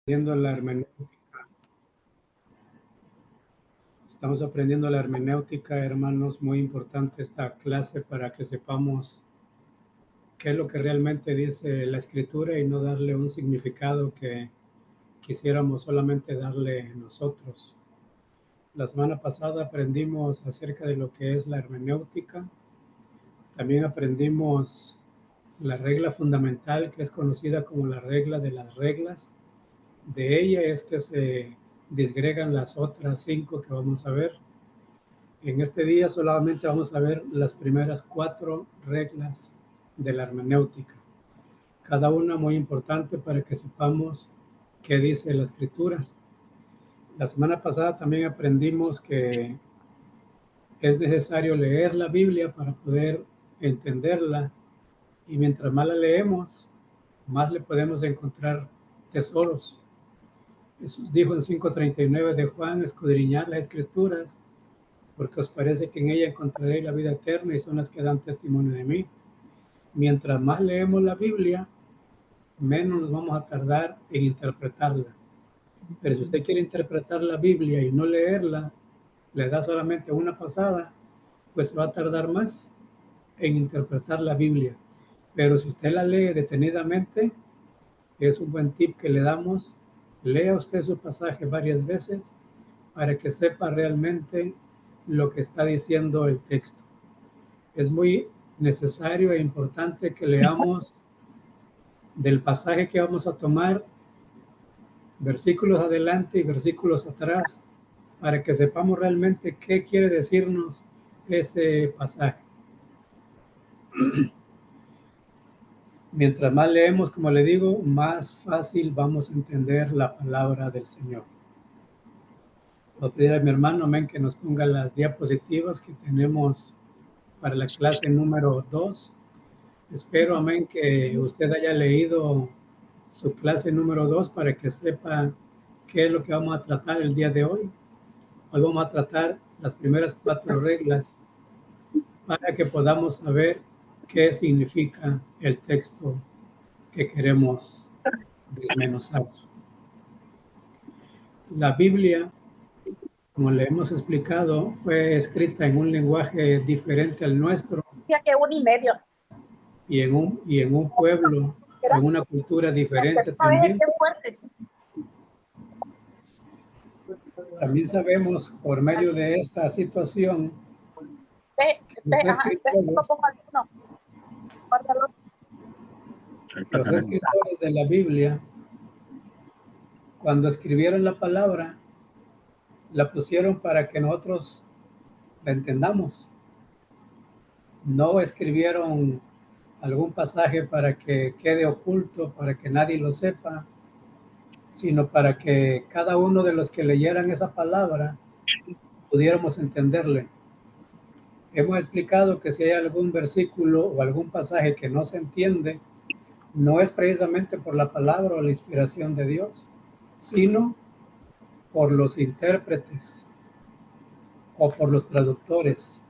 aprendiendo la hermenéutica. Estamos aprendiendo la hermenéutica, hermanos, muy importante esta clase para que sepamos qué es lo que realmente dice la Escritura y no darle un significado que quisiéramos solamente darle nosotros. La semana pasada aprendimos acerca de lo que es la hermenéutica. También aprendimos la regla fundamental que es conocida como la regla de las reglas. De ella es que se disgregan las otras 5 que vamos a ver. En este día solamente vamos a ver las primeras 4 reglas de la hermenéutica. Cada una muy importante para que sepamos qué dice la Escritura. La semana pasada también aprendimos que es necesario leer la Biblia para poder entenderla, y mientras más la leemos, más le podemos encontrar tesoros. Jesús dijo en 5:39 de Juan: escudriñad las Escrituras, porque os parece que en ella encontraréis la vida eterna y son las que dan testimonio de mí. Mientras más leemos la Biblia, menos nos vamos a tardar en interpretarla. Pero si usted quiere interpretar la Biblia y no leerla, le da solamente una pasada, pues va a tardar más en interpretar la Biblia. Pero si usted la lee detenidamente, es un buen tip que le damos. Lea usted su pasaje varias veces para que sepa realmente lo que está diciendo el texto. Es muy necesario e importante que leamos del pasaje que vamos a tomar versículos adelante y versículos atrás para que sepamos realmente qué quiere decirnos ese pasaje. Mientras más leemos, como le digo, más fácil vamos a entender la palabra del Señor. Voy a pedir a mi hermano, amén, que nos ponga las diapositivas que tenemos para la clase número 2. Espero, amén, que usted haya leído su clase número 2 para que sepa qué es lo que vamos a tratar el día de hoy. Hoy vamos a tratar las primeras 4 reglas para que podamos saber qué significa el texto que queremos desmenuzar. La Biblia, como le hemos explicado, fue escrita en un lenguaje diferente al nuestro que 1:30. y en un pueblo, en una cultura diferente también. También sabemos por medio de esta situación que los escritores de la Biblia, cuando escribieron la palabra, la pusieron para que nosotros la entendamos. No escribieron algún pasaje para que quede oculto, para que nadie lo sepa, sino para que cada uno de los que leyeran esa palabra pudiéramos entenderle. Hemos explicado que si hay algún versículo o algún pasaje que no se entiende, no es precisamente por la palabra o la inspiración de Dios, sino por los intérpretes o por los traductores.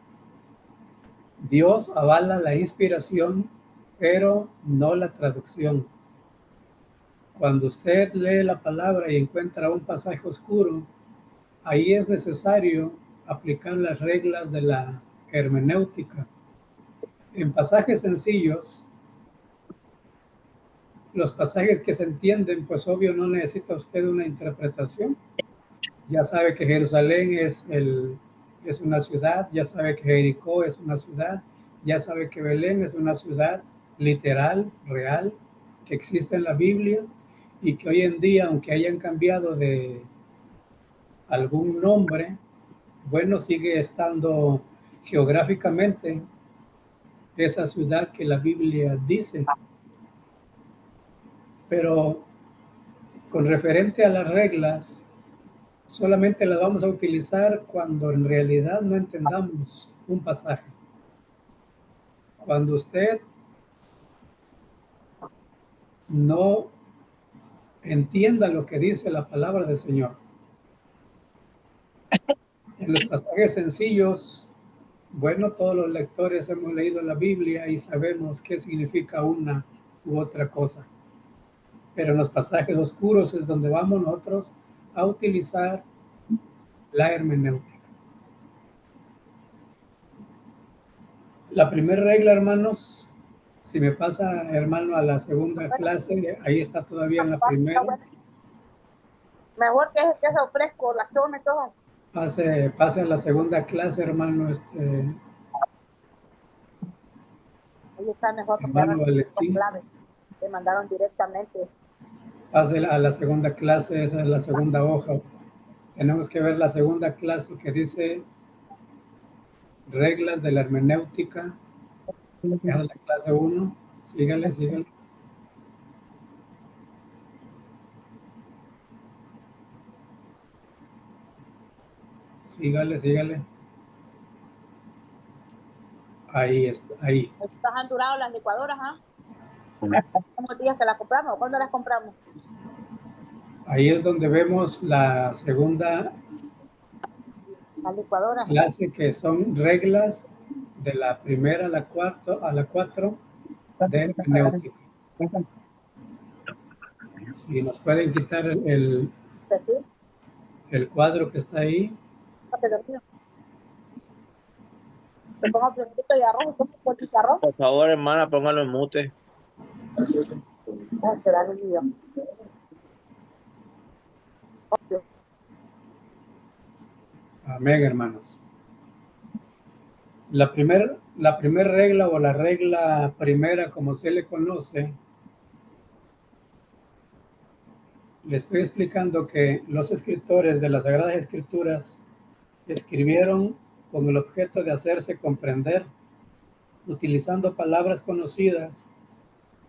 Dios avala la inspiración, pero no la traducción. Cuando usted lee la palabra y encuentra un pasaje oscuro, ahí es necesario aplicar las reglas de la hermenéutica. En pasajes sencillos, los pasajes que se entienden, pues obvio no necesita usted una interpretación. Ya sabe que Jerusalén es una ciudad, ya sabe que Jericó es una ciudad, ya sabe que Belén es una ciudad literal, real, que existe en la Biblia y que hoy en día, aunque hayan cambiado de algún nombre, bueno, sigue estando geográficamente esa ciudad que la Biblia dice. Pero con referente a las reglas, solamente las vamos a utilizar cuando en realidad no entendamos un pasaje. Cuando usted no entienda lo que dice la palabra del Señor. En los pasajes sencillos, bueno, todos los lectores hemos leído la Biblia y sabemos qué significa una u otra cosa. pero en los pasajes oscuros es donde vamos nosotros a utilizar la hermenéutica. La primera regla, hermanos, si me pasa, hermano, a la segunda clase, ahí está todavía en la primera. Mejor que el queso fresco, la tome todo. Pase a la segunda clase, hermano, Ahí está mejor porque hermano Valentín. clave. Te mandaron directamente. Pase a la segunda clase, esa es la segunda hoja. Tenemos que ver la segunda clase que dice reglas de la hermenéutica. Esa es la clase 1. Sígale, sígale. Sígale, sígale. Ahí está, ahí. Estas han durado las licuadoras, ¿ah? ¿Cuántos días que las compramos? ¿Cuándo las compramos? Ahí es donde vemos la segunda Las licuadoras. clase, que son reglas de la primera a la 4 de hermenéutica. Si nos pueden quitar el cuadro que está ahí. Te pongo platito y arroz, un chicharrón. Por favor, hermana, póngalo en mute. Amén, hermanos. La primera regla, o la regla primera, como se le conoce, le estoy explicando que los escritores de las Sagradas Escrituras escribieron con el objeto de hacerse comprender, utilizando palabras conocidas,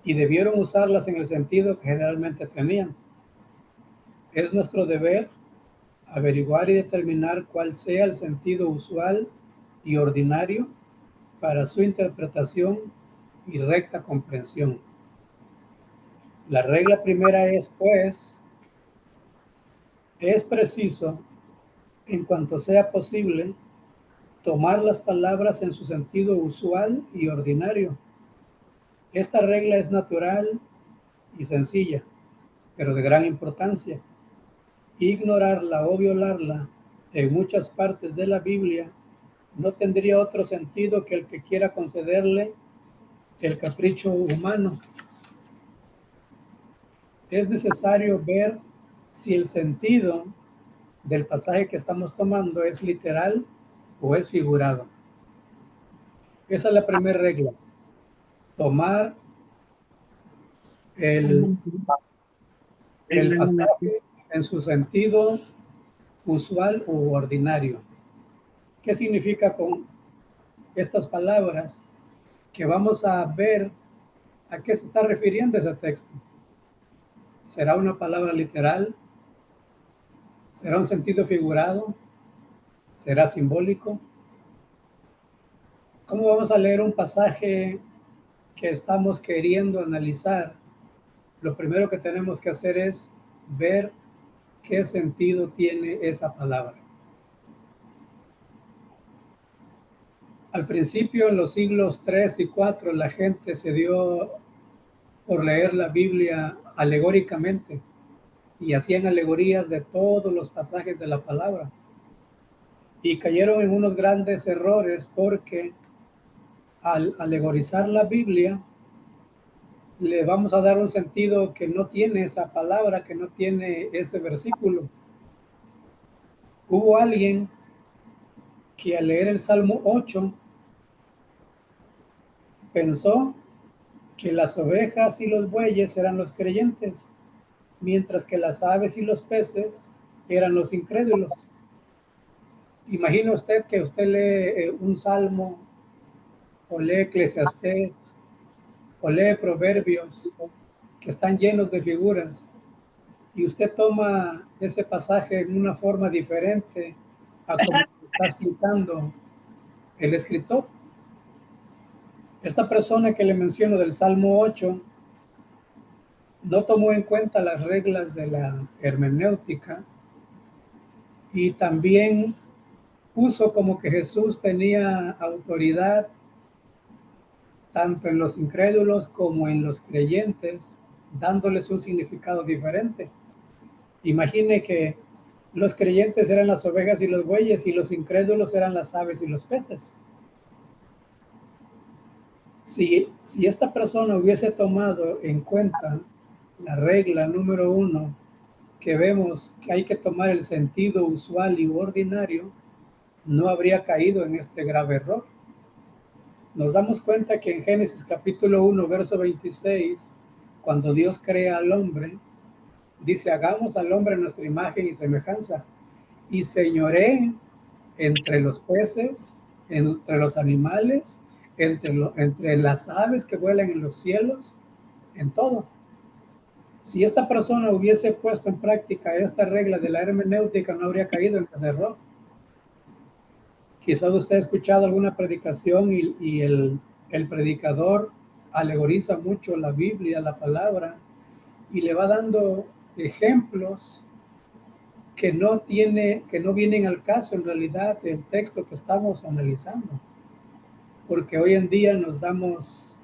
y debieron usarlas en el sentido que generalmente tenían. Es nuestro deber averiguar y determinar cuál sea el sentido usual y ordinario para su interpretación y recta comprensión. La regla primera es, pues, es preciso, en cuanto sea posible, tomar las palabras en su sentido usual y ordinario. Esta regla es natural y sencilla, pero de gran importancia. Ignorarla o violarla en muchas partes de la Biblia no tendría otro sentido que el que quiera concederle el capricho humano. Es necesario ver si el sentido del pasaje que estamos tomando es literal o es figurado. Esa es la primera regla. Tomar el pasaje en su sentido usual u ordinario. ¿Qué significa con estas palabras? Que vamos a ver a qué se está refiriendo ese texto. ¿Será una palabra literal? ¿Será un sentido figurado? ¿Será simbólico? ¿Cómo vamos a leer un pasaje que estamos queriendo analizar? Lo primero que tenemos que hacer es ver qué sentido tiene esa palabra. Al principio, en los siglos 3 y 4, la gente se dio por leer la Biblia alegóricamente y hacían alegorías de todos los pasajes de la palabra. Y cayeron en unos grandes errores porque al alegorizar la Biblia, le vamos a dar un sentido que no tiene esa palabra, que no tiene ese versículo. Hubo alguien que al leer el Salmo 8 pensó que las ovejas y los bueyes eran los creyentes, mientras que las aves y los peces eran los incrédulos. Imagina usted que usted lee un salmo, o lee Eclesiastés, o lee Proverbios, que están llenos de figuras, y usted toma ese pasaje en una forma diferente a como está explicando el escritor. Esta persona que le menciono del Salmo 8 no tomó en cuenta las reglas de la hermenéutica y también puso como que Jesús tenía autoridad tanto en los incrédulos como en los creyentes, dándoles un significado diferente. Imagine que los creyentes eran las ovejas y los bueyes y los incrédulos eran las aves y los peces. Si esta persona hubiese tomado en cuenta la regla número 1, que vemos que hay que tomar el sentido usual y ordinario, no habría caído en este grave error. Nos damos cuenta que en Génesis capítulo 1, verso 26, cuando Dios crea al hombre, dice: hagamos al hombre nuestra imagen y semejanza, y señoree entre los peces, entre los animales, entre las aves que vuelan en los cielos, en todo. Si esta persona hubiese puesto en práctica esta regla de la hermenéutica, no habría caído en ese error. Quizás usted ha escuchado alguna predicación y el predicador alegoriza mucho la Biblia, la palabra, y le va dando ejemplos que no vienen al caso en realidad del texto que estamos analizando. Porque hoy en día nos damos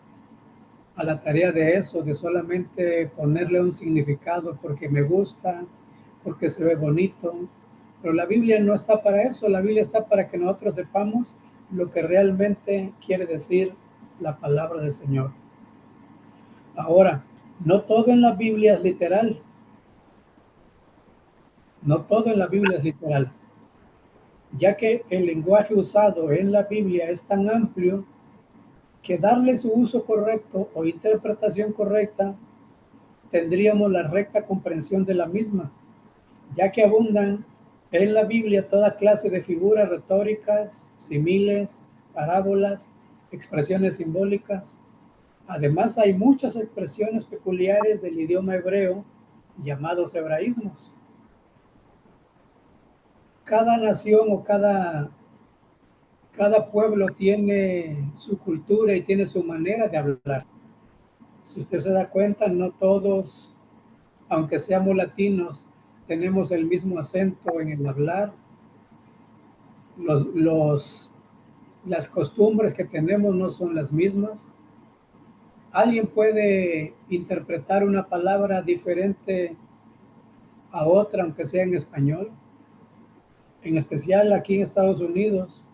a la tarea de eso, de solamente ponerle un significado porque me gusta, porque se ve bonito. Pero la Biblia no está para eso. La Biblia está para que nosotros sepamos lo que realmente quiere decir la palabra del Señor. Ahora, no todo en la Biblia es literal. No todo en la Biblia es literal, ya que el lenguaje usado en la Biblia es tan amplio que darle su uso correcto o interpretación correcta tendríamos la recta comprensión de la misma, ya que abundan en la Biblia toda clase de figuras retóricas, símiles, parábolas, expresiones simbólicas. Además, hay muchas expresiones peculiares del idioma hebreo llamados hebraísmos. Cada nación o cada pueblo tiene su cultura y tiene su manera de hablar. Si usted se da cuenta, no todos, aunque seamos latinos, tenemos el mismo acento en el hablar. Las costumbres que tenemos no son las mismas. Alguien puede interpretar una palabra diferente a otra, aunque sea en español. En especial aquí en Estados Unidos,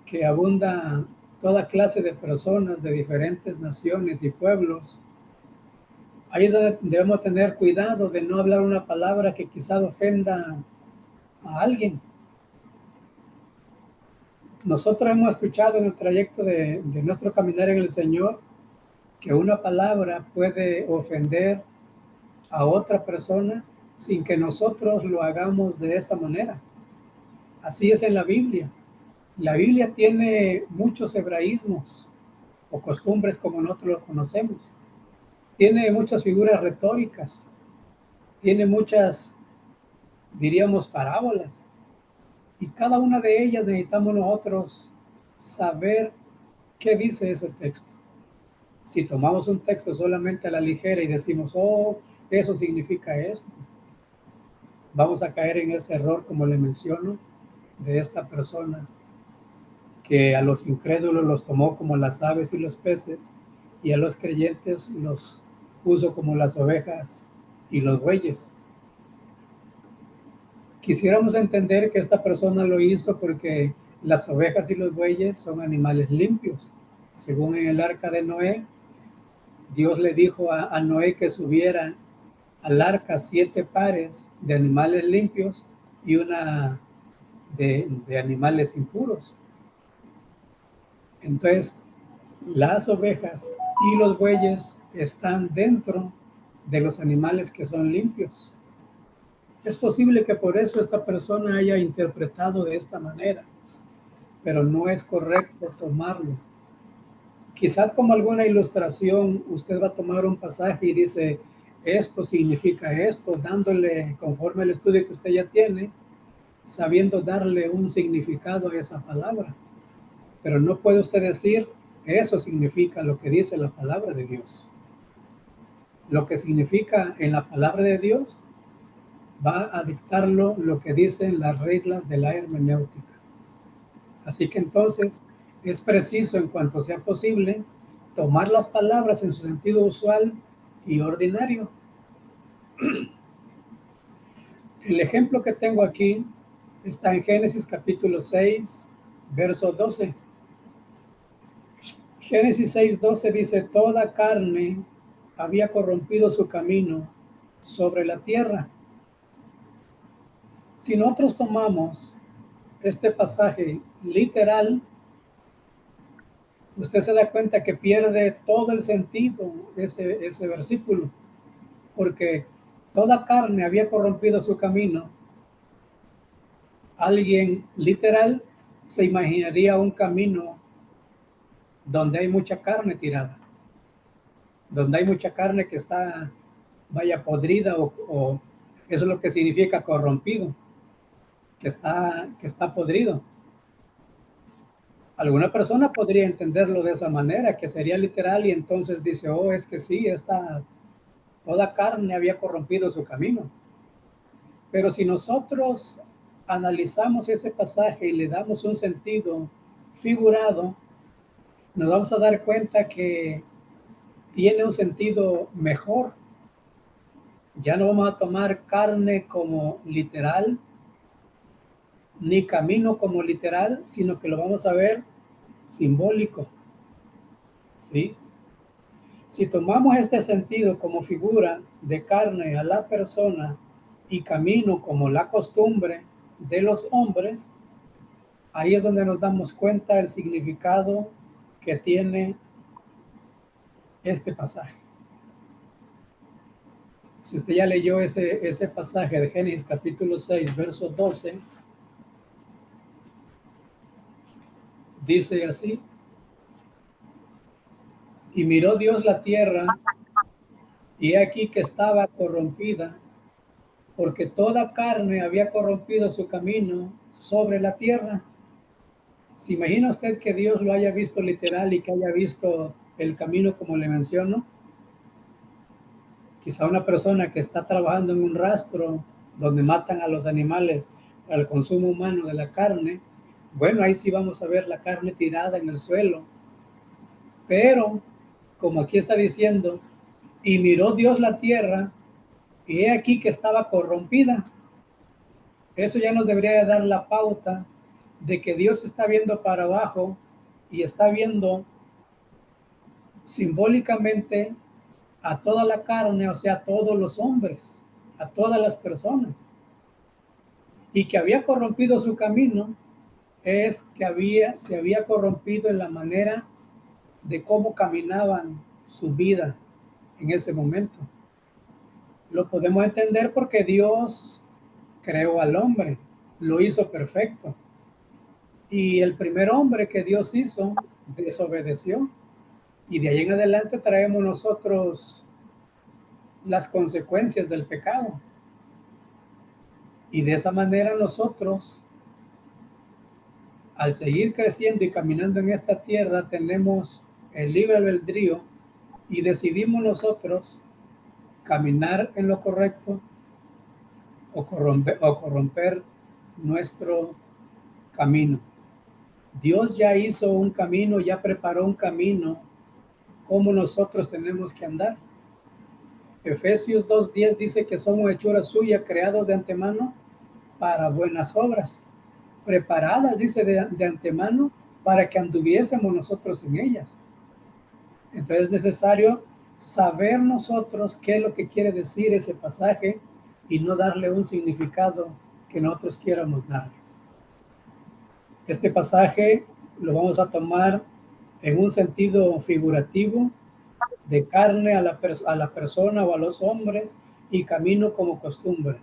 que abunda toda clase de personas de diferentes naciones y pueblos. Ahí es donde debemos tener cuidado de no hablar una palabra que quizá ofenda a alguien. Nosotros hemos escuchado en el trayecto de nuestro caminar en el Señor que una palabra puede ofender a otra persona sin que nosotros lo hagamos de esa manera. Así es en la Biblia. La Biblia tiene muchos hebraísmos o costumbres como nosotros los conocemos. Tiene muchas figuras retóricas. Tiene muchas, diríamos, parábolas. Y cada una de ellas necesitamos nosotros saber qué dice ese texto. Si tomamos un texto solamente a la ligera y decimos: oh, eso significa esto, vamos a caer en ese error, como le menciono, de esta persona que a los incrédulos los tomó como las aves y los peces, y a los creyentes los puso como las ovejas y los bueyes. Quisiéramos entender que esta persona lo hizo porque las ovejas y los bueyes son animales limpios. Según en el arca de Noé, Dios le dijo a Noé que subiera al arca 7 pares de animales limpios y una de animales impuros. Entonces, las ovejas y los bueyes están dentro de los animales que son limpios. Es posible que por eso esta persona haya interpretado de esta manera, pero no es correcto tomarlo. Quizás como alguna ilustración, usted va a tomar un pasaje y dice: esto significa esto, dándole, conforme al estudio que usted ya tiene, sabiendo darle un significado a esa palabra. Pero no puede usted decir: eso significa lo que dice la palabra de Dios. Lo que significa en la palabra de Dios va a dictarlo lo que dicen las reglas de la hermenéutica. Así que entonces es preciso, en cuanto sea posible, tomar las palabras en su sentido usual y ordinario. El ejemplo que tengo aquí está en Génesis capítulo 6, verso 12. Génesis 6:12 dice, toda carne había corrompido su camino sobre la tierra. Si nosotros tomamos este pasaje literal, usted se da cuenta que pierde todo el sentido ese versículo, porque toda carne había corrompido su camino. Alguien literal se imaginaría un camino donde hay mucha carne tirada, donde hay mucha carne que está, vaya, podrida o eso es lo que significa corrompido, que está podrido. Alguna persona podría entenderlo de esa manera, que sería literal y entonces dice, oh, es que sí, toda carne había corrompido su camino. Pero si nosotros analizamos ese pasaje y le damos un sentido figurado, nos vamos a dar cuenta que tiene un sentido mejor. Ya no vamos a tomar carne como literal, ni camino como literal, sino que lo vamos a ver simbólico. ¿Sí? Si tomamos este sentido como figura de carne a la persona y camino como la costumbre de los hombres, ahí es donde nos damos cuenta del significado que tiene este pasaje. Si usted ya leyó ese pasaje de Génesis capítulo 6, verso 12, dice así, y miró Dios la tierra, y aquí que estaba corrompida, porque toda carne había corrompido su camino sobre la tierra. ¿Se imagina usted que Dios lo haya visto literal y que haya visto el camino como le menciono? Quizá una persona que está trabajando en un rastro donde matan a los animales para el consumo humano de la carne, bueno, ahí sí vamos a ver la carne tirada en el suelo. Pero, como aquí está diciendo, y miró Dios la tierra, y he aquí que estaba corrompida. Eso ya nos debería dar la pauta de que Dios está viendo para abajo y está viendo simbólicamente a toda la carne, o sea, a todos los hombres, a todas las personas. Y que había corrompido su camino es que se había corrompido en la manera de cómo caminaban su vida en ese momento. Lo podemos entender porque Dios creó al hombre, lo hizo perfecto. Y el primer hombre que Dios hizo desobedeció. Y de ahí en adelante traemos nosotros las consecuencias del pecado. Y de esa manera nosotros, al seguir creciendo y caminando en esta tierra, tenemos el libre albedrío y decidimos nosotros caminar en lo correcto o corromper nuestro camino. Dios ya hizo un camino, ya preparó un camino, como nosotros tenemos que andar. Efesios 2:10 dice que somos hechura suya, creados de antemano para buenas obras, preparadas, dice, de antemano para que anduviésemos nosotros en ellas. Entonces es necesario saber nosotros qué es lo que quiere decir ese pasaje y no darle un significado que nosotros quieramos darle. Este pasaje lo vamos a tomar en un sentido figurativo de carne a la persona o a los hombres y camino como costumbre.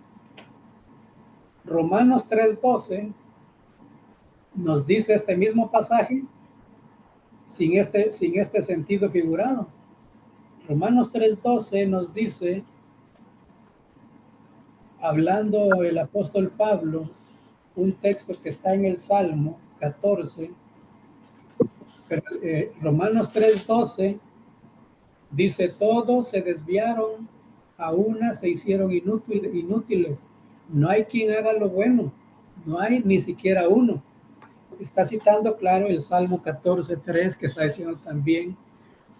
Romanos 3:12 nos dice este mismo pasaje sin este sentido figurado. Romanos 3:12 nos dice, hablando el apóstol Pablo, un texto que está en el Salmo 14, pero, Romanos 3:12 dice, todos se desviaron, a una se hicieron inútiles. No hay quien haga lo bueno, no hay ni siquiera uno. Está citando, claro, el Salmo 14:3, que está diciendo también,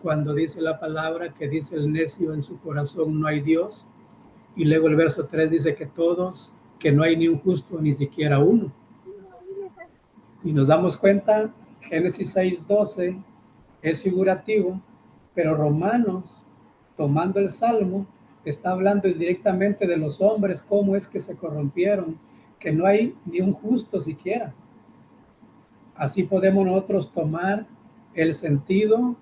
cuando dice la palabra que dice el necio en su corazón no hay Dios, y luego el verso 3 dice que no hay ni un justo, ni siquiera uno. Si nos damos cuenta, Génesis 6:12 es figurativo, pero Romanos, tomando el Salmo, está hablando directamente de los hombres, cómo es que se corrompieron, que no hay ni un justo siquiera. Así podemos nosotros tomar el sentido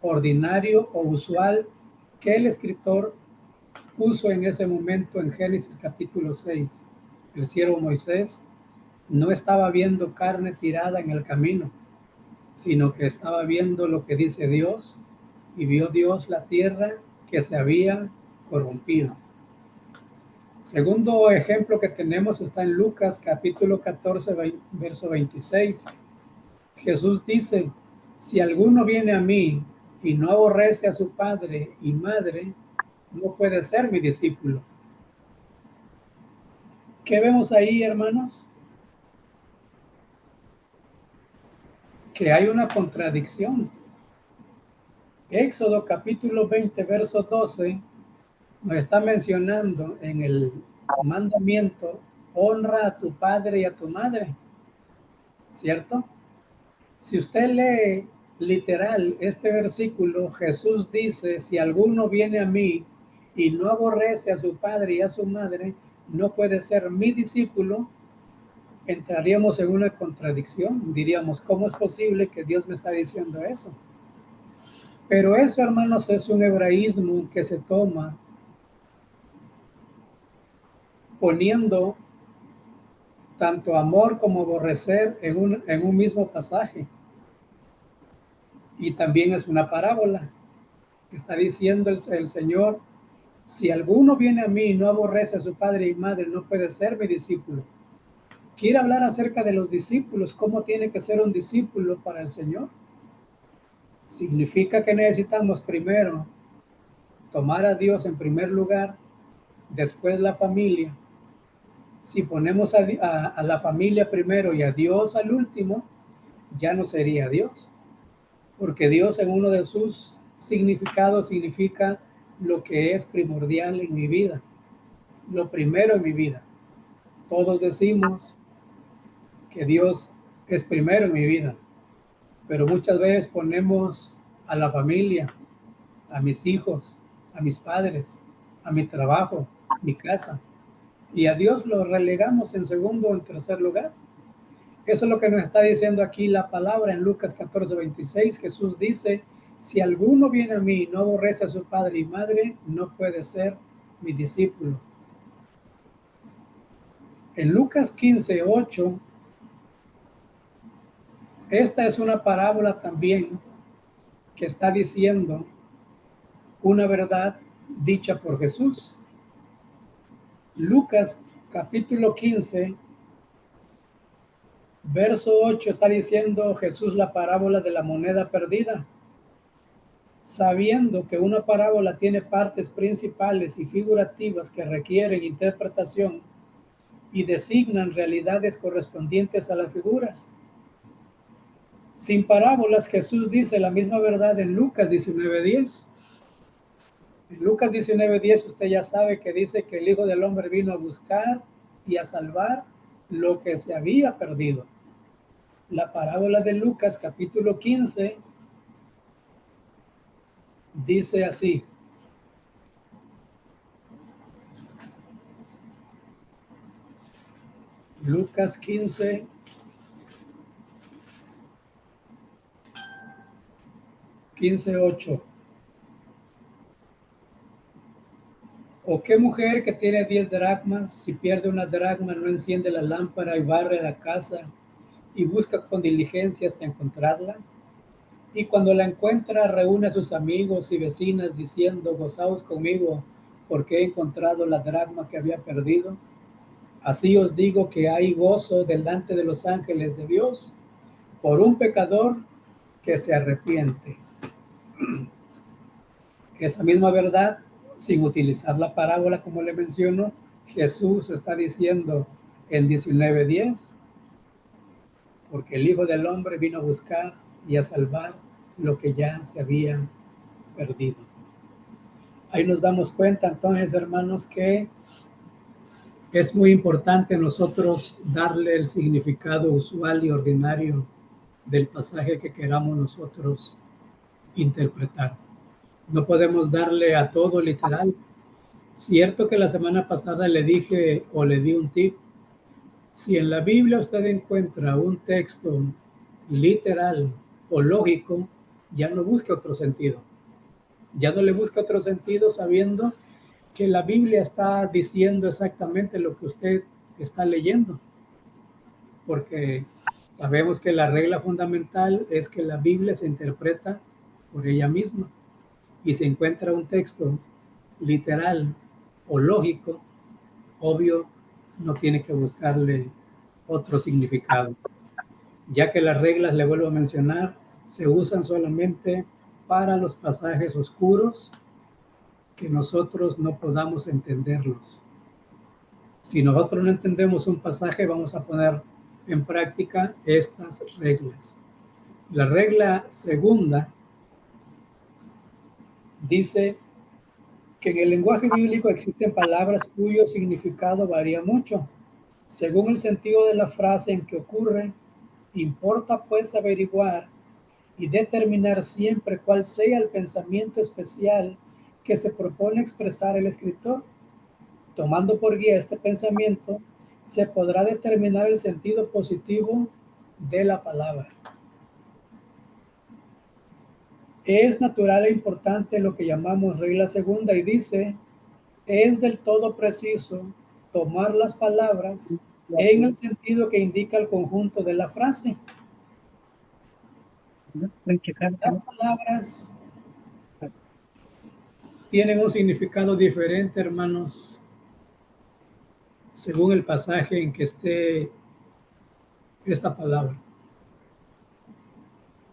ordinario o usual que el escritor puso en ese momento en Génesis capítulo 6. El siervo Moisés no estaba viendo carne tirada en el camino, sino que estaba viendo lo que dice Dios, y vio Dios la tierra que se había corrompido. Segundo ejemplo que tenemos está en Lucas capítulo 14, verso 26. Jesús dice, si alguno viene a mí y no aborrece a su padre y madre, no puede ser mi discípulo. ¿Qué vemos ahí, hermanos? Que hay una contradicción. Éxodo capítulo 20, verso 12, nos está mencionando en el mandamiento, honra a tu padre y a tu madre, ¿cierto? Si usted lee literal este versículo, Jesús dice, si alguno viene a mí y no aborrece a su padre y a su madre, no puede ser mi discípulo. Entraríamos en una contradicción, diríamos, ¿cómo es posible que Dios me está diciendo eso? Pero eso, hermanos, es un hebraísmo que se toma poniendo tanto amor como aborrecer en un mismo pasaje. Y también es una parábola que está diciendo el Señor, si alguno viene a mí y no aborrece a su padre y madre, no puede ser mi discípulo. Quiere hablar acerca de los discípulos, cómo tiene que ser un discípulo para el Señor. Significa que necesitamos primero tomar a Dios en primer lugar, después la familia. Si ponemos a la familia primero y a Dios al último, ya no sería Dios. Porque Dios en uno de sus significados significa lo que es primordial en mi vida, lo primero en mi vida. Todos decimos que Dios es primero en mi vida, pero muchas veces ponemos a la familia, a mis hijos, a mis padres, a mi trabajo, mi casa, y a Dios lo relegamos en segundo o en tercer lugar. Eso es lo que nos está diciendo aquí la palabra en Lucas 14:26. Jesús dice, si alguno viene a mí y no aborrece a su padre y madre, no puede ser mi discípulo. En Lucas 15:8, esta es una parábola también que está diciendo una verdad dicha por Jesús. Lucas capítulo 15, verso 8 está diciendo Jesús la parábola de la moneda perdida. Sabiendo que una parábola tiene partes principales y figurativas que requieren interpretación y designan realidades correspondientes a las figuras. Sin parábolas, Jesús dice la misma verdad en Lucas 19:10. En Lucas 19:10 usted ya sabe que dice que el Hijo del Hombre vino a buscar y a salvar lo que se había perdido. La parábola de Lucas capítulo 15 dice así. Lucas 15, (15:8). ¿O qué mujer que tiene 10 dracmas, si pierde una dracma, no enciende la lámpara y barre la casa y busca con diligencia hasta encontrarla? Y cuando la encuentra, reúne a sus amigos y vecinas diciendo, gozaos conmigo, porque he encontrado la dracma que había perdido. Así os digo que hay gozo delante de los ángeles de Dios por un pecador que se arrepiente. Esa misma verdad, sin utilizar la parábola como le menciono, Jesús está diciendo en 19:10, porque el Hijo del Hombre vino a buscar y a salvar lo que ya se había perdido. Ahí nos damos cuenta entonces, hermanos, que es muy importante nosotros darle el significado usual y ordinario del pasaje que queramos nosotros interpretar. No podemos darle a todo literal. Cierto que la semana pasada le dije o le di un tip. Si en la Biblia usted encuentra un texto literal o lógico, ya no busque otro sentido. Ya no le busque otro sentido sabiendo que la Biblia está diciendo exactamente lo que usted está leyendo. Porque sabemos que la regla fundamental es que la Biblia se interpreta por ella misma. Y si encuentra un texto literal o lógico, obvio, no tiene que buscarle otro significado, ya que las reglas, le vuelvo a mencionar, se usan solamente para los pasajes oscuros que nosotros no podamos entenderlos. Si nosotros no entendemos un pasaje, vamos a poner en práctica estas reglas. La regla segunda dice que en el lenguaje bíblico existen palabras cuyo significado varía mucho según el sentido de la frase en que ocurre. Importa pues averiguar y determinar siempre cuál sea el pensamiento especial que se propone expresar el escritor. Tomando por guía este pensamiento, se podrá determinar el sentido positivo de la palabra. Es natural e importante lo que llamamos regla segunda y dice, es del todo preciso tomar las palabras en el sentido que indica el conjunto de la frase. Las palabras tienen un significado diferente, hermanos, según el pasaje en que esté esta palabra.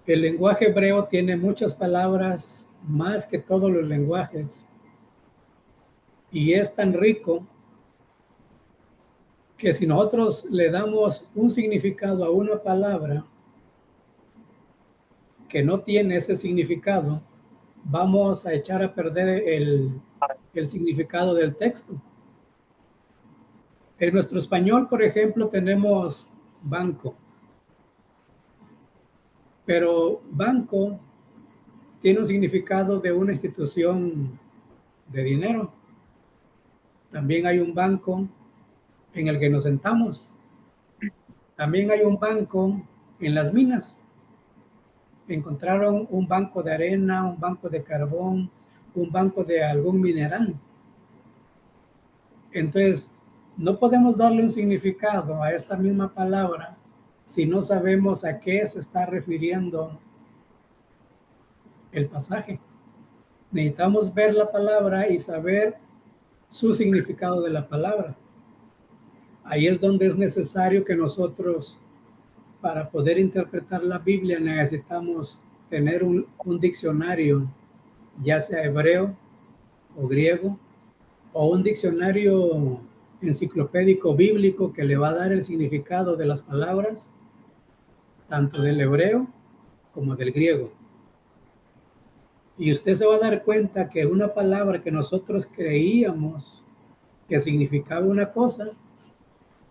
El lenguaje hebreo tiene muchas palabras más que todos los lenguajes y es tan rico que si nosotros le damos un significado a una palabra que no tiene ese significado, vamos a echar a perder el significado del texto. En nuestro español, por ejemplo, tenemos banco, pero banco tiene un significado de una institución de dinero. También hay un banco en el que nos sentamos. También hay un banco en las minas. Encontraron un banco de arena, un banco de carbón, un banco de algún mineral. Entonces, no podemos darle un significado a esta misma palabra si no sabemos a qué se está refiriendo el pasaje. Necesitamos ver la palabra y saber su significado de la palabra. Ahí es donde es necesario que nosotros, para poder interpretar la Biblia, necesitamos tener un diccionario, ya sea hebreo o griego, o un diccionario enciclopédico bíblico que le va a dar el significado de las palabras, tanto del hebreo como del griego. Y usted se va a dar cuenta que una palabra que nosotros creíamos que significaba una cosa,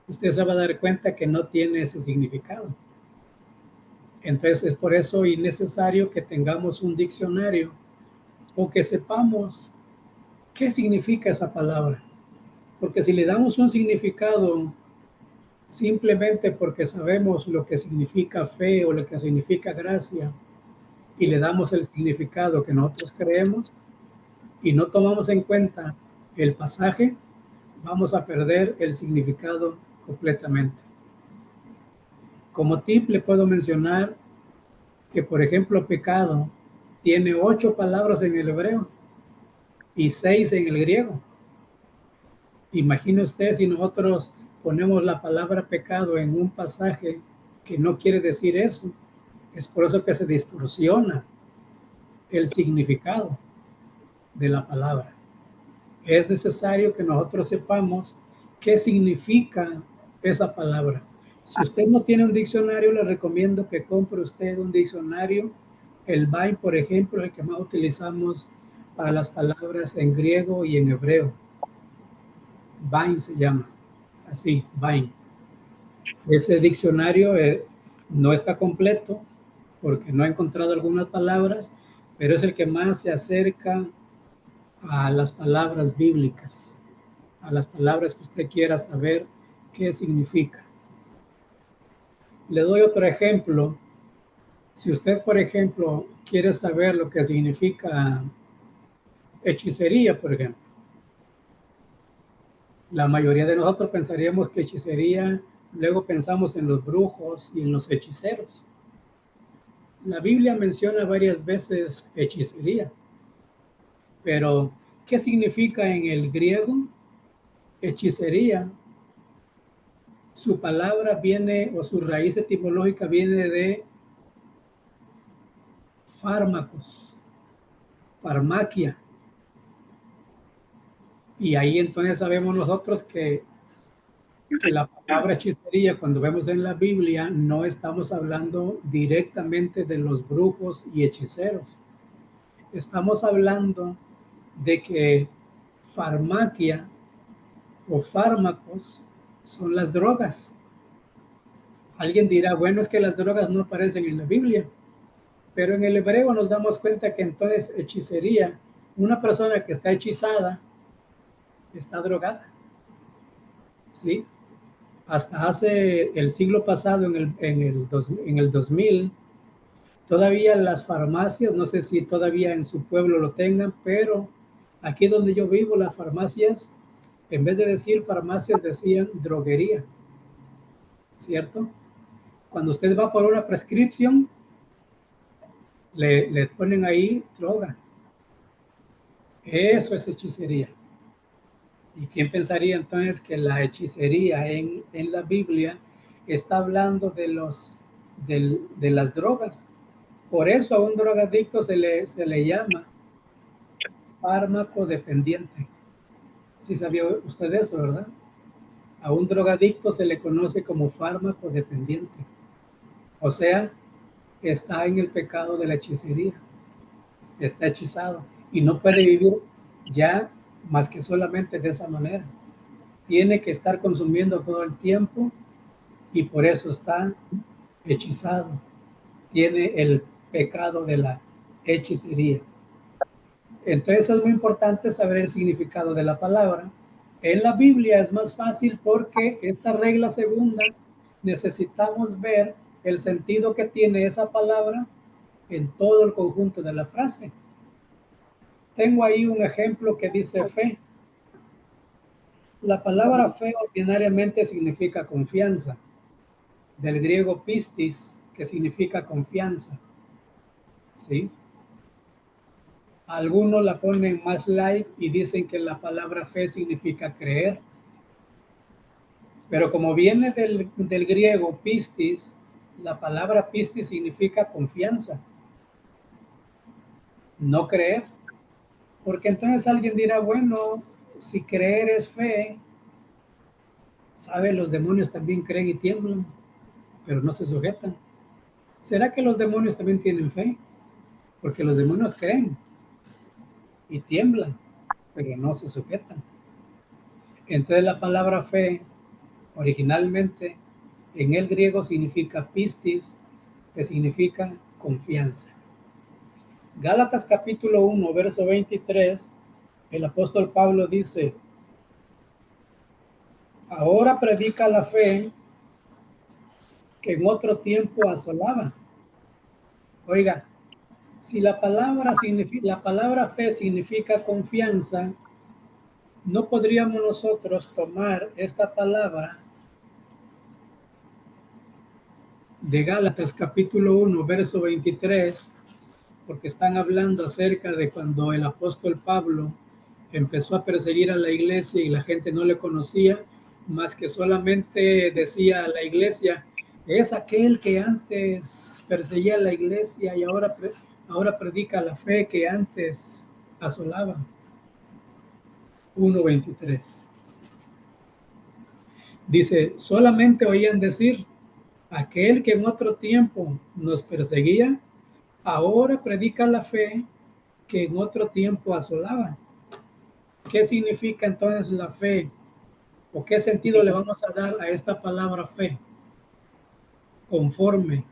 usted se va a dar cuenta que no tiene ese significado. Entonces es por eso innecesario que tengamos un diccionario o que sepamos qué significa esa palabra. Porque si le damos un significado simplemente porque sabemos lo que significa fe o lo que significa gracia y le damos el significado que nosotros creemos y no tomamos en cuenta el pasaje, vamos a perder el significado completamente. Como tip le puedo mencionar que, por ejemplo, pecado tiene 8 palabras en el hebreo y 6 en el griego. Imagine usted si nosotros ponemos la palabra pecado en un pasaje que no quiere decir eso. Es por eso que se distorsiona el significado de la palabra. Es necesario que nosotros sepamos qué significa esa palabra. Si usted no tiene un diccionario, le recomiendo que compre usted un diccionario El vain, por ejemplo, es el que más utilizamos para las palabras en griego y en hebreo. Vain se llama, así, vain. Ese diccionario no está completo porque no he encontrado algunas palabras, pero es el que más se acerca a las palabras bíblicas, a las palabras que usted quiera saber qué significa. Le doy otro ejemplo. Si usted, por ejemplo, quiere saber lo que significa hechicería, por ejemplo, la mayoría de nosotros pensaríamos que hechicería, luego pensamos en los brujos y en los hechiceros. La Biblia menciona varias veces hechicería, pero ¿qué significa en el griego hechicería? Su palabra viene, o su raíz etimológica viene de fármacos, farmacia. Y ahí entonces sabemos nosotros que la palabra hechicería, cuando vemos en la Biblia, no estamos hablando directamente de los brujos y hechiceros. Estamos hablando de que farmacia o fármacos son las drogas. Alguien dirá, bueno, es que las drogas no aparecen en la Biblia, pero en el hebreo nos damos cuenta que entonces hechicería, una persona que está hechizada, está drogada. ¿Sí? Hasta hace el siglo pasado, en el 2000, todavía las farmacias, no sé si todavía en su pueblo lo tengan, pero aquí donde yo vivo, las farmacias, en vez de decir farmacias, decían droguería, ¿cierto? Cuando usted va por una prescripción, le ponen ahí droga. Eso es hechicería. ¿Y quién pensaría entonces que la hechicería en la Biblia está hablando de las drogas? Por eso a un drogadicto se le llama fármaco dependiente. Sí sabía usted eso, ¿verdad? A un drogadicto se le conoce como fármaco dependiente. O sea, está en el pecado de la hechicería. Está hechizado y no puede vivir ya más que solamente de esa manera. Tiene que estar consumiendo todo el tiempo y por eso está hechizado. Tiene el pecado de la hechicería. Entonces es muy importante saber el significado de la palabra. En la Biblia es más fácil porque esta regla segunda necesitamos ver el sentido que tiene esa palabra en todo el conjunto de la frase. Tengo ahí un ejemplo que dice fe. La palabra fe ordinariamente significa confianza, del griego pistis, que significa confianza. ¿Sí? Algunos la ponen más light y dicen que la palabra fe significa creer. Pero como viene del griego pistis, la palabra pistis significa confianza, no creer. Porque entonces alguien dirá, bueno, si creer es fe, sabe, los demonios también creen y tiemblan, pero no se sujetan. ¿Será que los demonios también tienen fe? Porque los demonios creen y tiemblan, pero no se sujetan. Entonces la palabra fe originalmente en el griego significa pistis, que significa confianza. Gálatas capítulo 1, verso 23, el apóstol Pablo dice, ahora predica la fe que en otro tiempo asolaba. Oiga, si la palabra fe significa confianza, no podríamos nosotros tomar esta palabra de Gálatas capítulo 1, verso 23, porque están hablando acerca de cuando el apóstol Pablo empezó a perseguir a la iglesia y la gente no le conocía, más que solamente decía a la iglesia, es aquel que antes perseguía a la iglesia y ahora predica la fe que antes asolaba. 1:23. Dice, solamente oían decir, aquel que en otro tiempo nos perseguía, ahora predica la fe que en otro tiempo asolaba. ¿Qué significa entonces la fe? ¿O qué sentido le vamos a dar a esta palabra fe? Conforme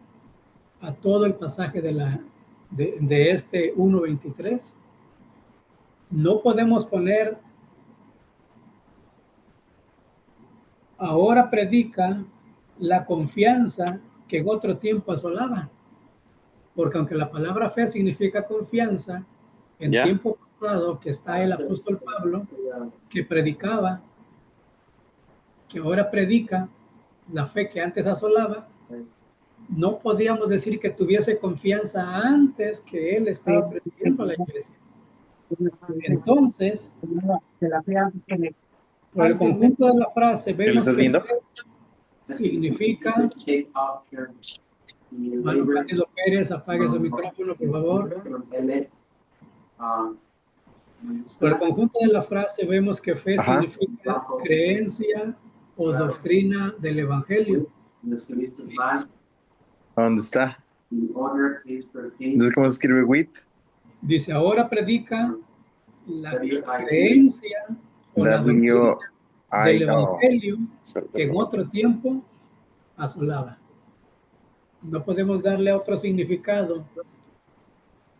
a todo el pasaje de este 1:23. No podemos poner ahora predica la confianza que en otro tiempo asolaba. Porque aunque la palabra fe significa confianza, en tiempo pasado que está el apóstol Pablo, que predicaba, que ahora predica la fe que antes asolaba, no podíamos decir que tuviese confianza antes que él estaba presidiendo la iglesia. Entonces, por el conjunto de la frase, vemos que significa. Hermano Cándido Pérez, apague su micrófono, por favor. Por el conjunto de la frase, vemos que fe significa creencia o doctrina del evangelio. ¿Dónde está? Entonces, ¿cómo se escribe with? Dice, ahora predica la creencia o la doctrina del evangelio que en otro tiempo asolaba. No podemos darle otro significado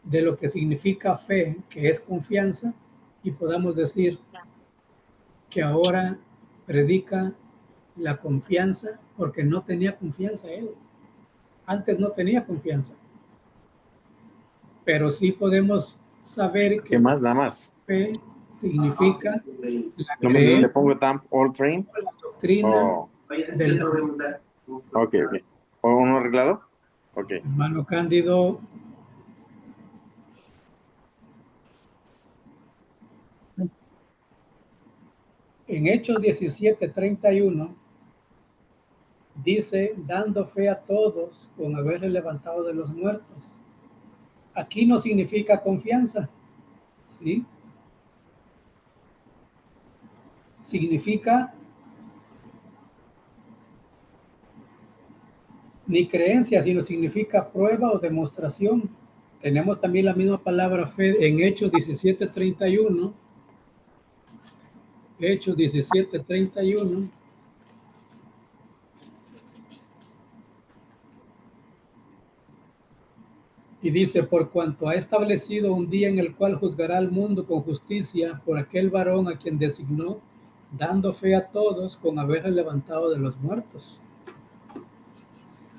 de lo que significa fe, que es confianza, y podamos decir que ahora predica la confianza porque no tenía confianza él. Antes no tenía confianza. Pero sí podemos saber que ¿Qué más? Nada más. fe significa la creencia, ¿le pongo tamp all train? La doctrina del Ok. ¿O uno arreglado? Ok. Hermano Cándido. En Hechos 17:31 dice, dando fe a todos con haberle levantado de los muertos. Aquí no significa confianza, ¿sí? Significa ni creencia, sino significa prueba o demostración. Tenemos también la misma palabra fe en Hechos 17:31. Hechos 17:31. Y dice, por cuanto ha establecido un día en el cual juzgará al mundo con justicia por aquel varón a quien designó, dando fe a todos con haberle levantado de los muertos.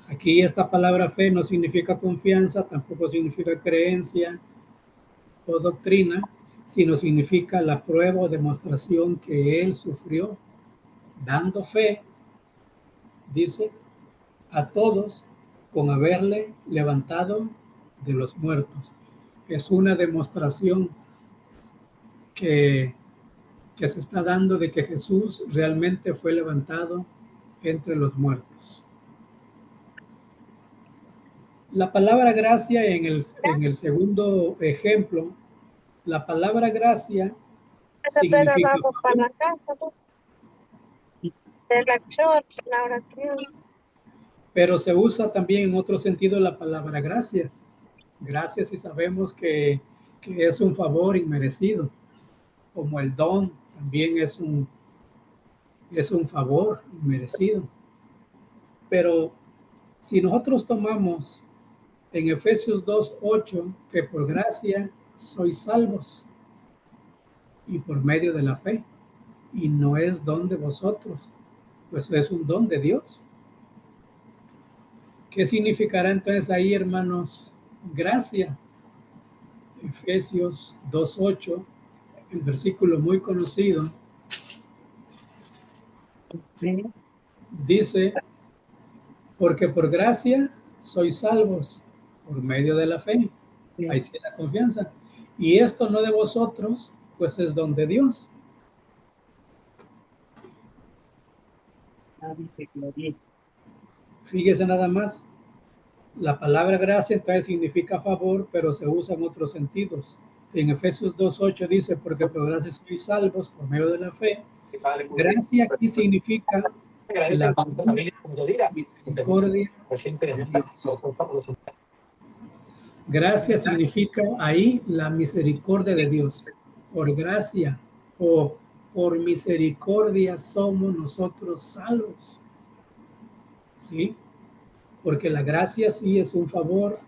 Aquí esta palabra fe no significa confianza, tampoco significa creencia o doctrina, sino significa la prueba o demostración que él sufrió, dando fe, dice, a todos con haberle levantado de los muertos. Es una demostración que se está dando de que Jesús realmente fue levantado entre los muertos. La palabra gracia en el segundo ejemplo, la palabra gracia significa pero se usa también en otro sentido la palabra gracia. Gracias si sabemos que es un favor inmerecido, como el don también es un favor inmerecido. Pero si nosotros tomamos en Efesios 2:8 que por gracia sois salvos y por medio de la fe, y no es don de vosotros, pues es un don de Dios. ¿Qué significará entonces ahí, hermanos, gracia? Efesios 2:8, el versículo muy conocido, dice, porque por gracia sois salvos por medio de la fe. Ahí sí la confianza. Y esto no de vosotros, pues es don de Dios. Fíjese nada más. La palabra gracia entonces significa favor, pero se usa en otros sentidos. En Efesios 2:8 dice, porque por gracia sois salvos por medio de la fe. Gracia aquí significa la misericordia de Dios. Gracia significa ahí la misericordia de Dios. Por gracia o por misericordia somos nosotros salvos. ¿Sí? Porque la gracia sí es un favor,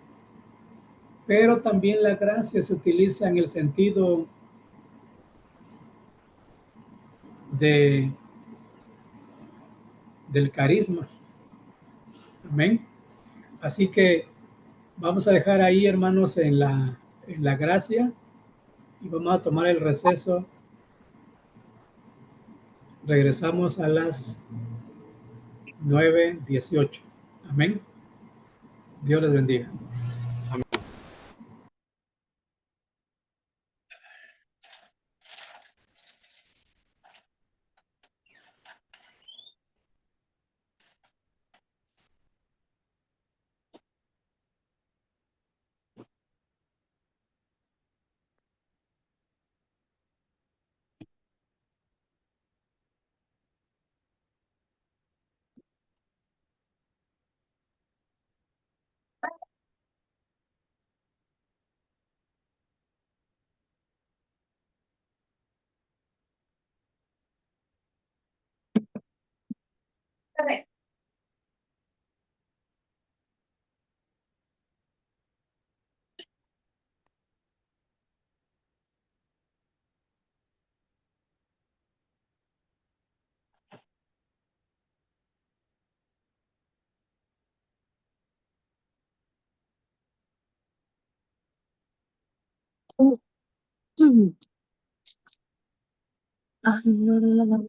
pero también la gracia se utiliza en el sentido de, del carisma. Amén. Así que vamos a dejar ahí, hermanos, en la gracia y vamos a tomar el receso. Regresamos a las 9:18. Amén. Dios les bendiga. Ay, no, no, no, no.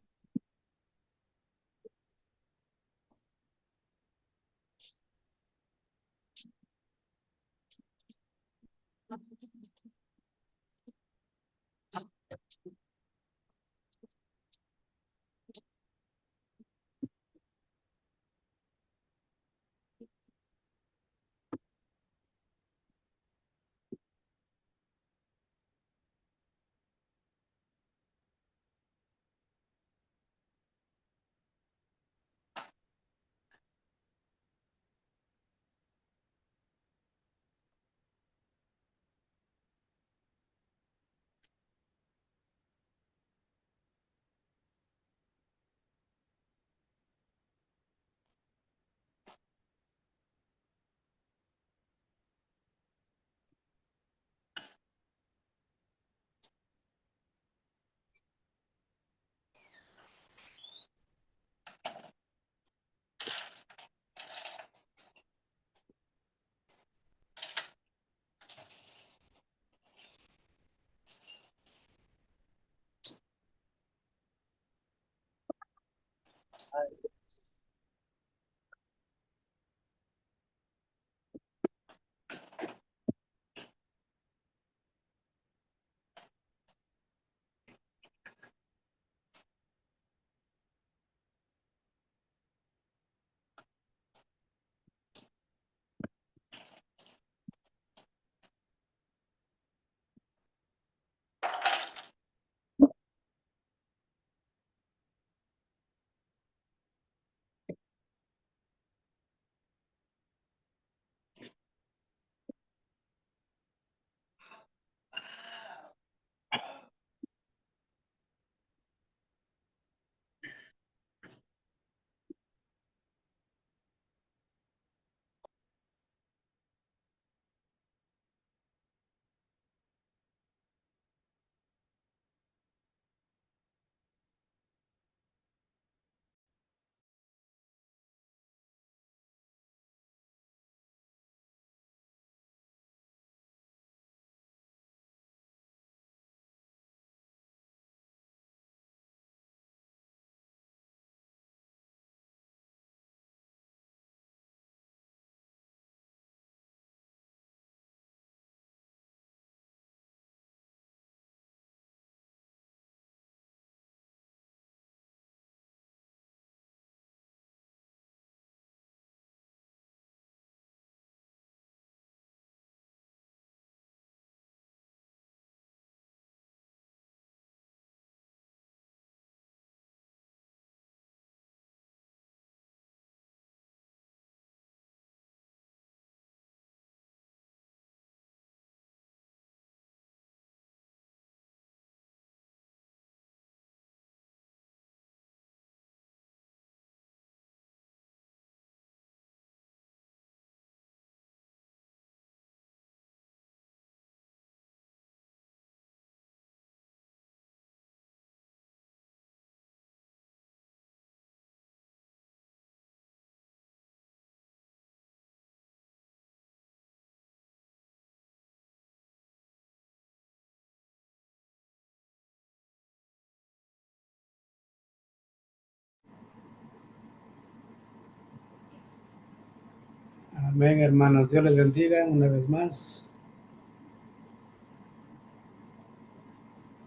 Amén, hermanos. Dios les bendiga una vez más.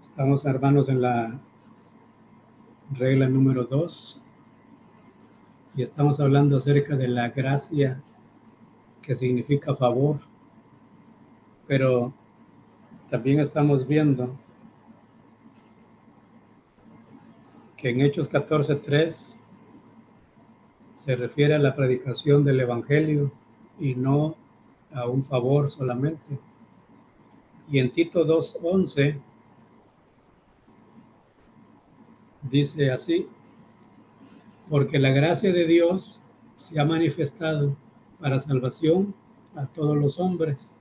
Estamos, hermanos, en la regla número 2 y estamos hablando acerca de la gracia, que significa favor, pero también estamos viendo que en Hechos 14:3 se refiere a la predicación del Evangelio y no a un favor solamente. Y en Tito 2:11 dice así: porque la gracia de Dios se ha manifestado para salvación a todos los hombres.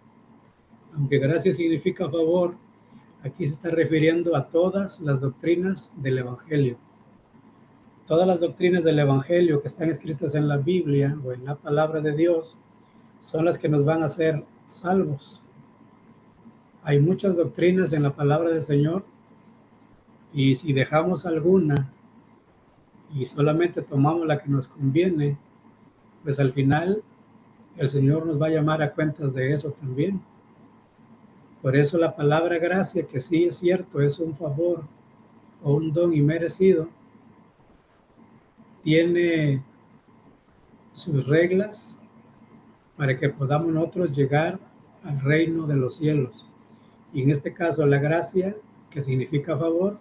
Aunque gracia significa favor, aquí se está refiriendo a todas las doctrinas del Evangelio. Todas las doctrinas del Evangelio que están escritas en la Biblia o en la palabra de Dios son las que nos van a hacer salvos. Hay muchas doctrinas en la palabra del Señor y si dejamos alguna y solamente tomamos la que nos conviene, pues al final el Señor nos va a llamar a cuentas de eso también. Por eso la palabra gracia, que sí es cierto, es un favor o un don inmerecido, tiene sus reglas para que podamos nosotros llegar al reino de los cielos. Y en este caso la gracia, que significa favor,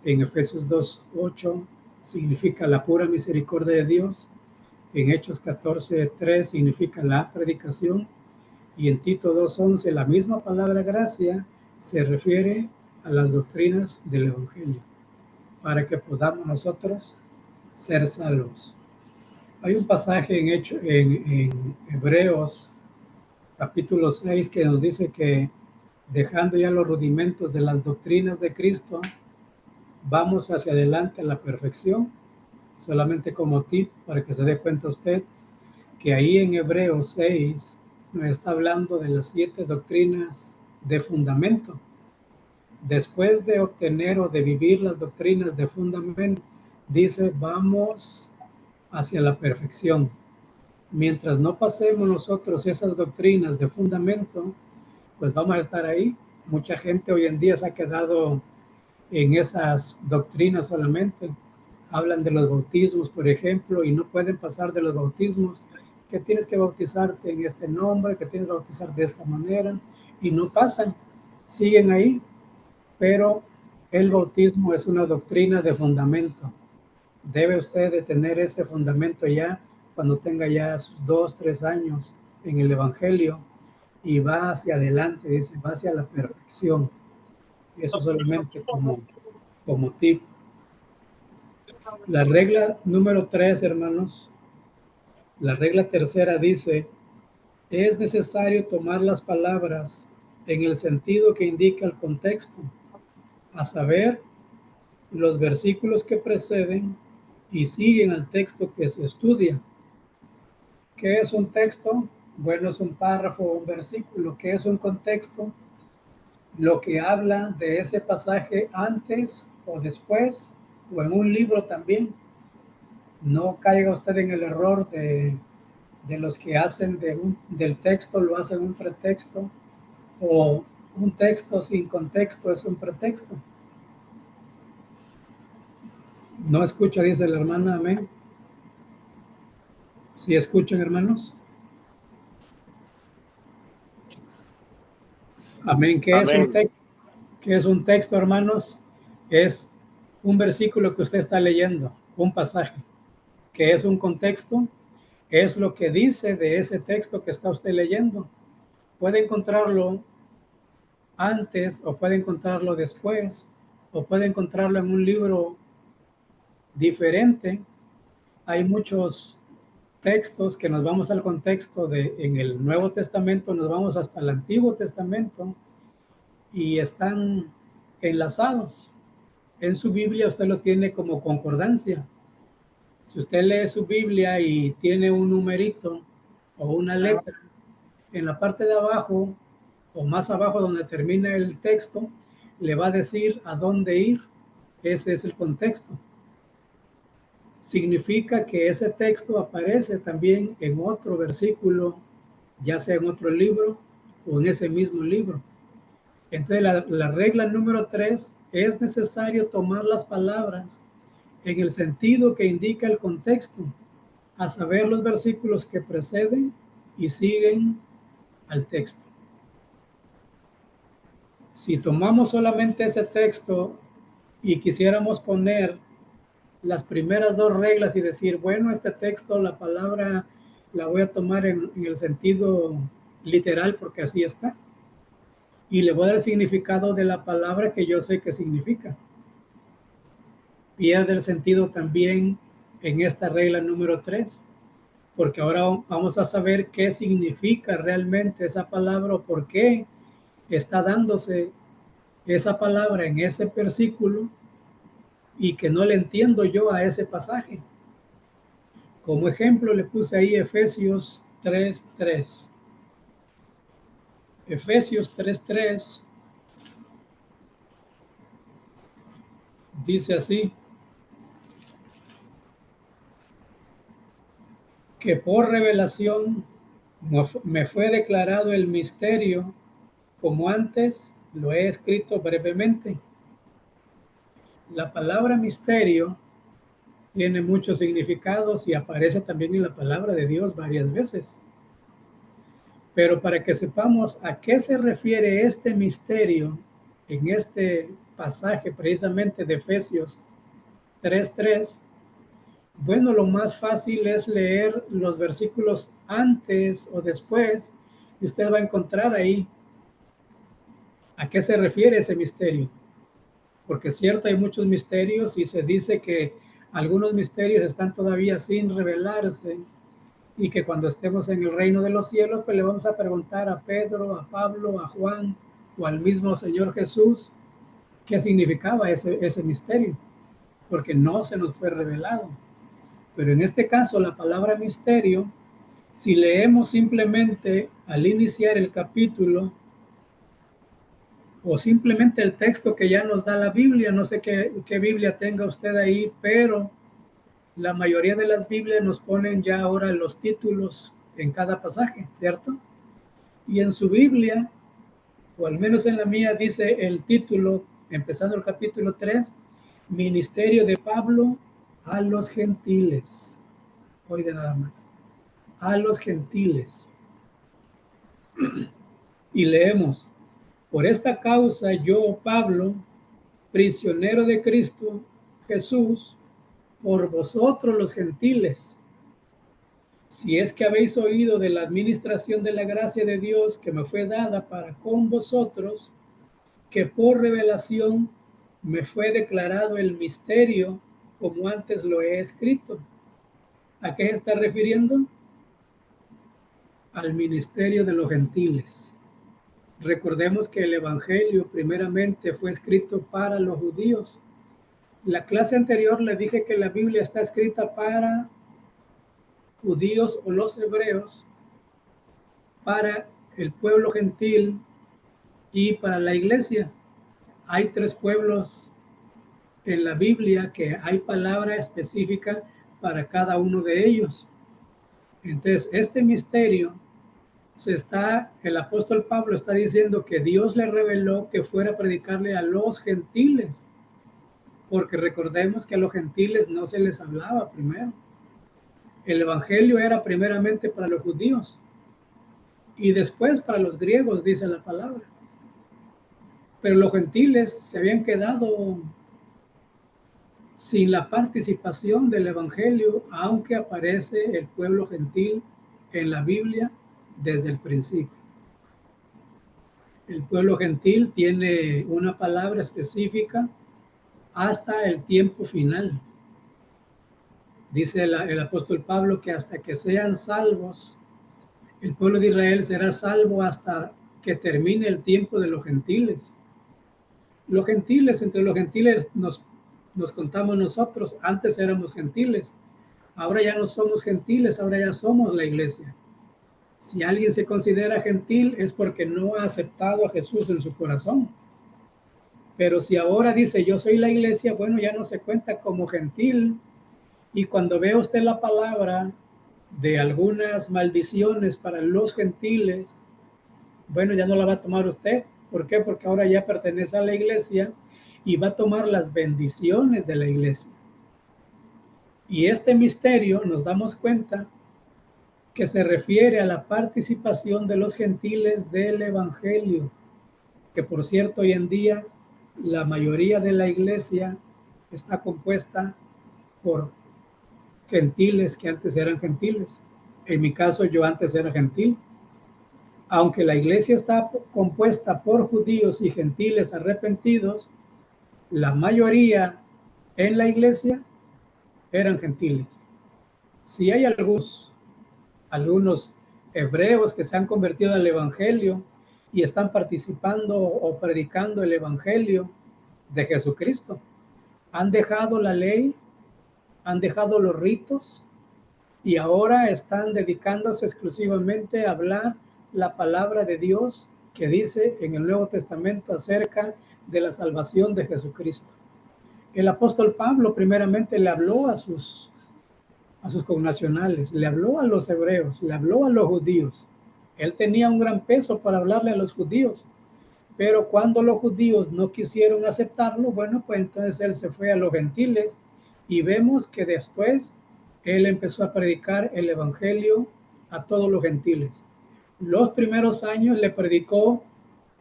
en Efesios 2:8 significa la pura misericordia de Dios, en Hechos 14:3 significa la predicación, y en Tito 2:11 la misma palabra gracia se refiere a las doctrinas del Evangelio, para que podamos nosotros ser salvos. Hay un pasaje en Hebreos capítulo 6 que nos dice que dejando ya los rudimentos de las doctrinas de Cristo, vamos hacia adelante a la perfección. Solamente como tip para que se dé cuenta usted que ahí en Hebreos 6 nos está hablando de las 7 doctrinas de fundamento. Después de obtener o de vivir las doctrinas de fundamento, dice, vamos hacia la perfección. Mientras no pasemos nosotros esas doctrinas de fundamento, pues vamos a estar ahí. Mucha gente hoy en día se ha quedado en esas doctrinas solamente. Hablan de los bautismos, por ejemplo, y no pueden pasar de los bautismos, que tienes que bautizarte en este nombre, que tienes que bautizar de esta manera, y no pasan, siguen ahí. Pero el bautismo es una doctrina de fundamento. Debe usted de tener ese fundamento ya cuando tenga ya sus 2, 3 años en el Evangelio y va hacia adelante, dice, va hacia la perfección. Eso solamente como tip. La regla número 3, hermanos, la regla tercera dice, es necesario tomar las palabras en el sentido que indica el contexto, a saber, los versículos que preceden y siguen al texto que se estudia. ¿Qué es un texto? Bueno, es un párrafo o un versículo. ¿Qué es un contexto? Lo que habla de ese pasaje antes o después, o en un libro también. No caiga usted en el error de los que hacen del texto, lo hacen un pretexto, o un texto sin contexto es un pretexto. No escucha, dice la hermana, amén. ¿Sí escuchan, hermanos? Amén. ¿Qué es un texto? ¿Qué es un texto, hermanos? Es un versículo que usted está leyendo, un pasaje. ¿Qué es un contexto? Es lo que dice de ese texto que está usted leyendo. Puede encontrarlo antes o puede encontrarlo después o puede encontrarlo en un libro diferente. Hay muchos textos que nos vamos al contexto en el Nuevo Testamento, nos vamos hasta el Antiguo Testamento y están enlazados. En su Biblia usted lo tiene como concordancia. Si usted lee su Biblia y tiene un numerito o una letra, en la parte de abajo o más abajo donde termina el texto, le va a decir a dónde ir. Ese es el contexto. significa que ese texto aparece también en otro versículo, ya sea en otro libro o en ese mismo libro. Entonces la regla número 3, es necesario tomar las palabras en el sentido que indica el contexto, a saber los versículos que preceden y siguen al texto. Si tomamos solamente ese texto y quisiéramos poner las primeras 2 reglas y decir, bueno, este texto, la palabra la voy a tomar en el sentido literal porque así está, y le voy a dar el significado de la palabra que yo sé que significa, pierde el sentido también en esta regla número 3, porque ahora vamos a saber qué significa realmente esa palabra o por qué está dándose esa palabra en ese versículo y que no le entiendo yo a ese pasaje. Como ejemplo le puse ahí Efesios 3:3. Efesios 3:3 dice así: que por revelación me fue declarado el misterio, como antes lo he escrito brevemente. La palabra misterio tiene muchos significados y aparece también en la palabra de Dios varias veces. Pero para que sepamos a qué se refiere este misterio en este pasaje precisamente de Efesios 3:3, bueno, lo más fácil es leer los versículos antes o después y usted va a encontrar ahí a qué se refiere ese misterio. Porque es cierto, hay muchos misterios y se dice que algunos misterios están todavía sin revelarse y que cuando estemos en el reino de los cielos, pues le vamos a preguntar a Pedro, a Pablo, a Juan o al mismo Señor Jesús qué significaba ese misterio, porque no se nos fue revelado. Pero en este caso, la palabra misterio, si leemos simplemente al iniciar el capítulo o simplemente el texto que ya nos da la Biblia, no sé qué Biblia tenga usted ahí, pero la mayoría de las Biblias nos ponen ya ahora los títulos en cada pasaje, ¿cierto? Y en su Biblia, o al menos en la mía, dice el título, empezando el capítulo 3, Ministerio de Pablo a los gentiles. Oiga nada más, a los gentiles. Y leemos: por esta causa yo, Pablo, prisionero de Cristo Jesús, por vosotros los gentiles, si es que habéis oído de la administración de la gracia de Dios que me fue dada para con vosotros, que por revelación me fue declarado el misterio, como antes lo he escrito. ¿A qué se está refiriendo? Al ministerio de los gentiles. Recordemos que el evangelio primeramente fue escrito para los judíos. La clase anterior le dije que la Biblia está escrita para judíos o los hebreos, para el pueblo gentil y para la iglesia. Hay 3 pueblos en la Biblia que hay palabra específica para cada uno de ellos. Entonces, este misterio el apóstol Pablo está diciendo que Dios le reveló que fuera a predicarle a los gentiles, porque recordemos que a los gentiles no se les hablaba primero. El evangelio era primeramente para los judíos y después para los griegos, dice la palabra. Pero los gentiles se habían quedado sin la participación del evangelio, aunque aparece el pueblo gentil en la Biblia desde el principio. El pueblo gentil tiene una palabra específica hasta el tiempo final. Dice el apóstol Pablo que hasta que sean salvos, el pueblo de Israel será salvo hasta que termine el tiempo de los gentiles. Los gentiles, entre los gentiles nos contamos nosotros. Antes éramos gentiles, ahora ya no somos gentiles, ahora ya somos la iglesia. Si alguien se considera gentil es porque no ha aceptado a Jesús en su corazón. Pero si ahora dice yo soy la iglesia, bueno, ya no se cuenta como gentil Y cuando ve usted la palabra de algunas maldiciones para los gentiles, bueno, ya no la va a tomar usted. ¿Por qué? Porque ahora ya pertenece a la iglesia y va a tomar las bendiciones de la iglesia. Y este misterio nos damos cuenta que se refiere a la participación de los gentiles del evangelio, que por cierto hoy en día la mayoría de la iglesia está compuesta por gentiles que antes eran gentiles. En mi caso, yo antes era gentil. Aunque la iglesia está compuesta por judíos y gentiles arrepentidos, la mayoría en la iglesia eran gentiles. Si hay algunos hebreos que se han convertido al evangelio y están participando o predicando el evangelio de Jesucristo, han dejado la ley, han dejado los ritos y ahora están dedicándose exclusivamente a hablar la palabra de Dios que dice en el Nuevo Testamento acerca de la salvación de Jesucristo. El apóstol Pablo primeramente le habló a sus connacionales, le habló a los hebreos, le habló a los judíos. Él tenía un gran peso para hablarle a los judíos, pero cuando los judíos no quisieron aceptarlo, bueno, pues entonces él se fue a los gentiles y vemos que después él empezó a predicar el evangelio a todos los gentiles. Los primeros años le predicó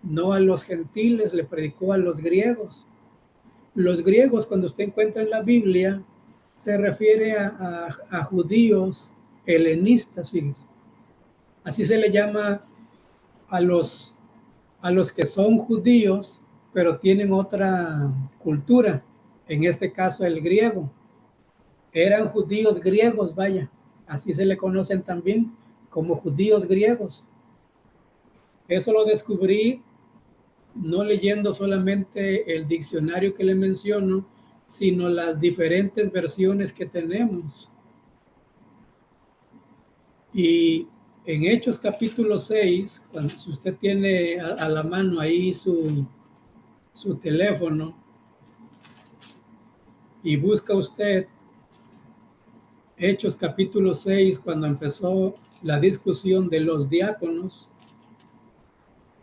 no a los gentiles, le predicó a los griegos. Los griegos, cuando usted encuentra en la Biblia, se refiere a judíos helenistas, fíjense. Así se le llama a los que son judíos, pero tienen otra cultura. En este caso, el griego. Eran judíos griegos, vaya. Así se le conocen también como judíos griegos. Eso lo descubrí no leyendo solamente el diccionario que le menciono, sino las diferentes versiones que tenemos. Y en Hechos capítulo 6, si usted tiene a la mano ahí su teléfono y busca usted Hechos capítulo 6, cuando empezó la discusión de los diáconos,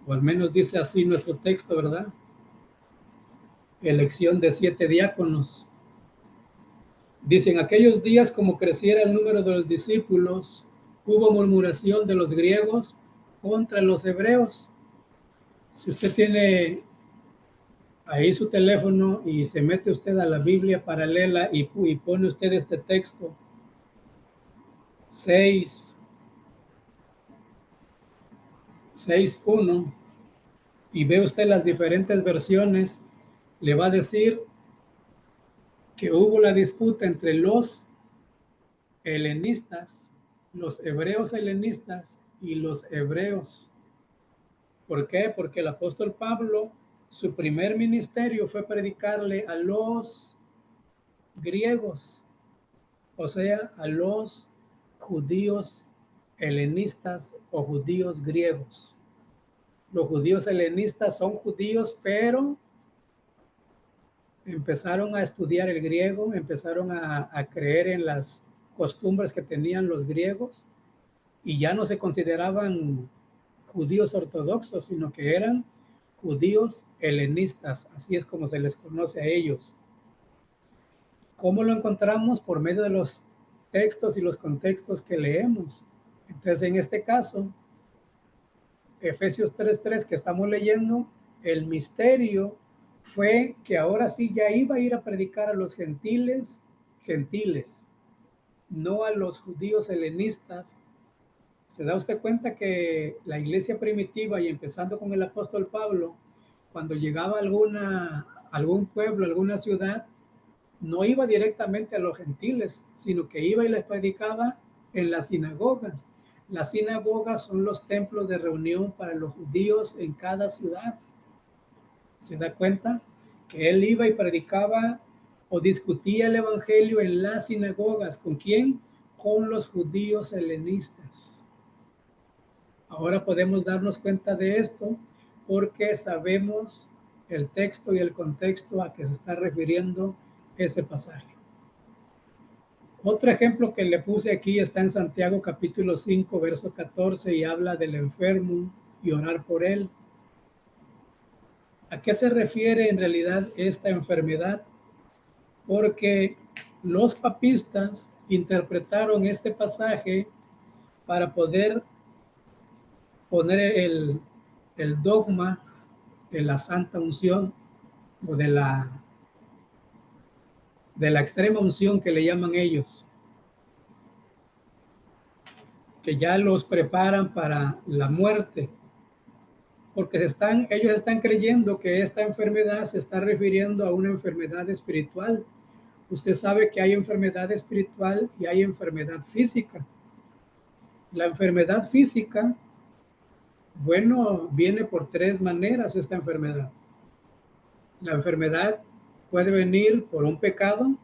o al menos dice así nuestro texto, ¿verdad? Elección de 7 diáconos. Dicen, aquellos días, como creciera el número de los discípulos, hubo murmuración de los griegos contra los hebreos. Si usted tiene ahí su teléfono y se mete usted a la Biblia paralela y pone usted este texto, 6:1, y ve usted las diferentes versiones, le va a decir que hubo la disputa entre los helenistas, los hebreos helenistas y los hebreos. ¿Por qué? Porque el apóstol Pablo, su primer ministerio fue predicarle a los griegos, o sea, a los judíos helenistas o judíos griegos. Los judíos helenistas son judíos, pero empezaron a estudiar el griego, empezaron a creer en las costumbres que tenían los griegos y ya no se consideraban judíos ortodoxos, sino que eran judíos helenistas, así es como se les conoce a ellos. ¿Cómo lo encontramos? Por medio de los textos y los contextos que leemos. Entonces, en este caso, Efesios 3:3 que estamos leyendo, el misterio fue que ahora sí ya iba a ir a predicar a los gentiles, no a los judíos helenistas. Se da usted cuenta que la iglesia primitiva, y empezando con el apóstol Pablo, cuando llegaba a algún pueblo, alguna ciudad, no iba directamente a los gentiles, sino que iba y les predicaba en las sinagogas. Las sinagogas son los templos de reunión para los judíos en cada ciudad. ¿Se da cuenta? Que él iba y predicaba o discutía el evangelio en las sinagogas. ¿Con quién? Con los judíos helenistas. Ahora podemos darnos cuenta de esto porque sabemos el texto y el contexto a que se está refiriendo ese pasaje. Otro ejemplo que le puse aquí está en Santiago capítulo 5, verso 14, y habla del enfermo y orar por él. ¿A qué se refiere en realidad esta enfermedad? Porque los papistas interpretaron este pasaje para poder poner el dogma de la santa unción o de la extrema unción que le llaman ellos, que ya los preparan para la muerte, porque ellos están creyendo que esta enfermedad se está refiriendo a una enfermedad espiritual. Usted sabe que hay enfermedad espiritual y hay enfermedad física. La enfermedad física, bueno, viene por tres maneras esta enfermedad. La enfermedad puede venir por un pecado,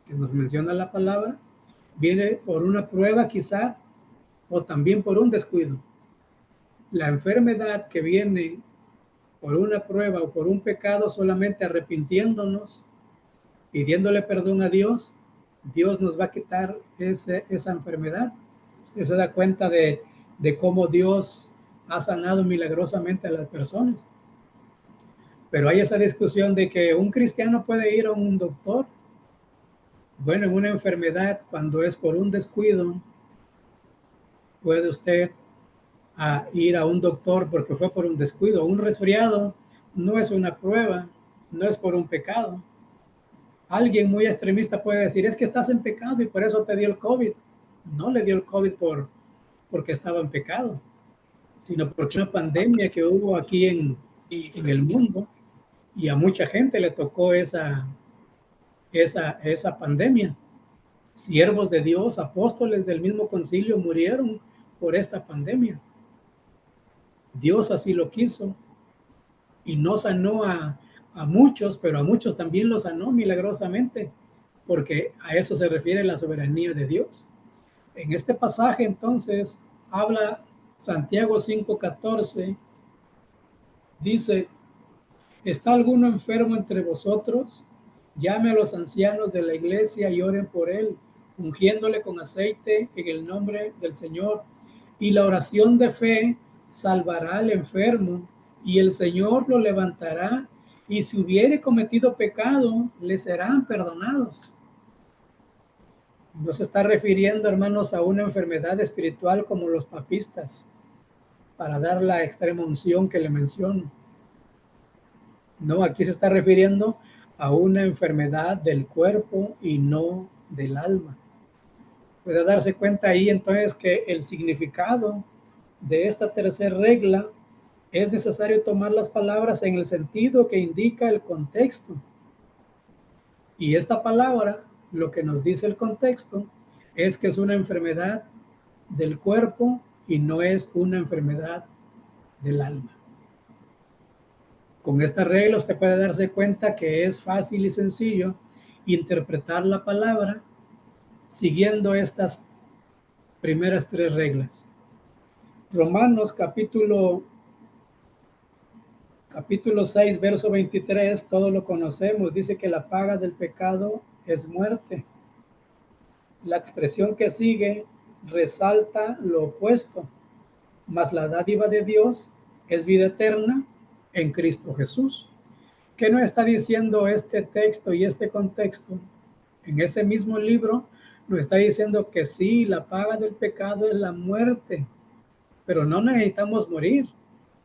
que nos menciona la palabra, viene por una prueba quizá, o también por un descuido. La enfermedad que viene por una prueba o por un pecado, solamente arrepintiéndonos, pidiéndole perdón a Dios, Dios nos va a quitar esa enfermedad. Usted se da cuenta de cómo Dios ha sanado milagrosamente a las personas. Pero hay esa discusión de que un cristiano puede ir a un doctor. Bueno, en una enfermedad, cuando es por un descuido, puede usted ir a un doctor porque fue por un descuido. Un resfriado no es una prueba, no es por un pecado. Alguien muy extremista puede decir, es que estás en pecado y por eso te dio el COVID. No le dio el COVID porque estaba en pecado, sino porque una pandemia que hubo aquí en el mundo, y a mucha gente le tocó esa pandemia. Siervos de Dios, apóstoles del mismo concilio murieron por esta pandemia. Dios así lo quiso y no sanó a muchos, pero a muchos también los sanó milagrosamente, porque a eso se refiere la soberanía de Dios. En este pasaje entonces habla Santiago 5:14, dice, ¿está alguno enfermo entre vosotros? Llame a los ancianos de la iglesia y oren por él, ungiéndole con aceite en el nombre del Señor. Y la oración de fe salvará al enfermo, y el Señor lo levantará, y si hubiere cometido pecado, le serán perdonados. No se está refiriendo, hermanos, a una enfermedad espiritual como los papistas, para dar la extrema unción que le menciono. No, aquí se está refiriendo a una enfermedad del cuerpo y no del alma. Puede darse cuenta ahí entonces que el significado de esta tercera regla es necesario tomar las palabras en el sentido que indica el contexto. Y esta palabra, lo que nos dice el contexto, es que es una enfermedad del cuerpo y no es una enfermedad del alma. Con esta regla usted puede darse cuenta que es fácil y sencillo interpretar la palabra siguiendo estas primeras tres reglas. Romanos capítulo 6, verso 23, todo lo conocemos, dice que la paga del pecado es muerte. La expresión que sigue resalta lo opuesto, mas la dádiva de Dios es vida eterna en Cristo Jesús. ¿Qué nos está diciendo este texto y este contexto? En ese mismo libro nos está diciendo que sí, la paga del pecado es la muerte, pero no necesitamos morir.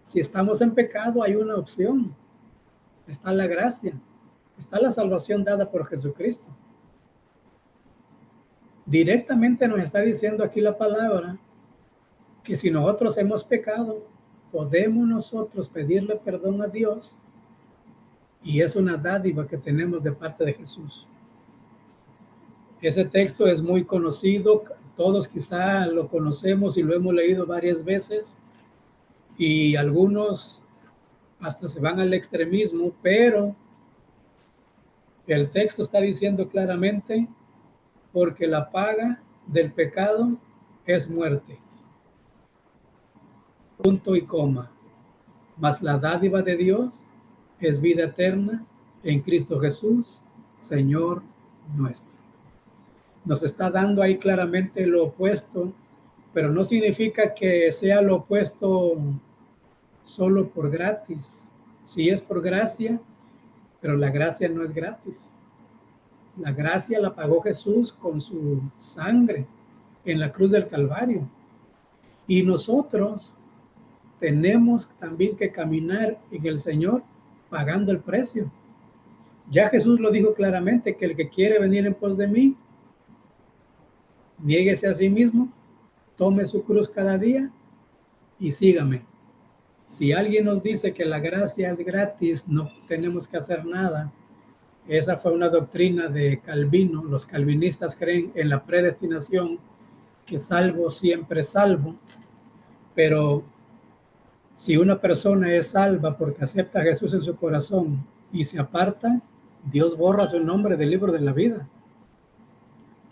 Si estamos en pecado hay una opción. Está la gracia, está la salvación dada por Jesucristo. Directamente nos está diciendo aquí la palabra que si nosotros hemos pecado, podemos nosotros pedirle perdón a Dios, y es una dádiva que tenemos de parte de Jesús. Ese texto es muy conocido, todos quizá lo conocemos y lo hemos leído varias veces, y algunos hasta se van al extremismo, pero el texto está diciendo claramente, porque la paga del pecado es muerte. Punto y coma. Mas la dádiva de Dios es vida eterna en Cristo Jesús, Señor nuestro. nos está dando ahí claramente lo opuesto, pero no significa que sea lo opuesto solo por gratis. Sí es por gracia, pero la gracia no es gratis. La gracia la pagó Jesús con su sangre en la cruz del Calvario. Y nosotros tenemos también que caminar en el Señor pagando el precio. Ya Jesús lo dijo claramente, que el que quiere venir en pos de mí, niéguese a sí mismo, tome su cruz cada día y sígame. Si alguien nos dice que la gracia es gratis, no tenemos que hacer nada. Esa fue una doctrina de Calvino. Los calvinistas creen en la predestinación, que salvo siempre salvo. Pero si una persona es salva porque acepta a Jesús en su corazón y se aparta, Dios borra su nombre del libro de la vida.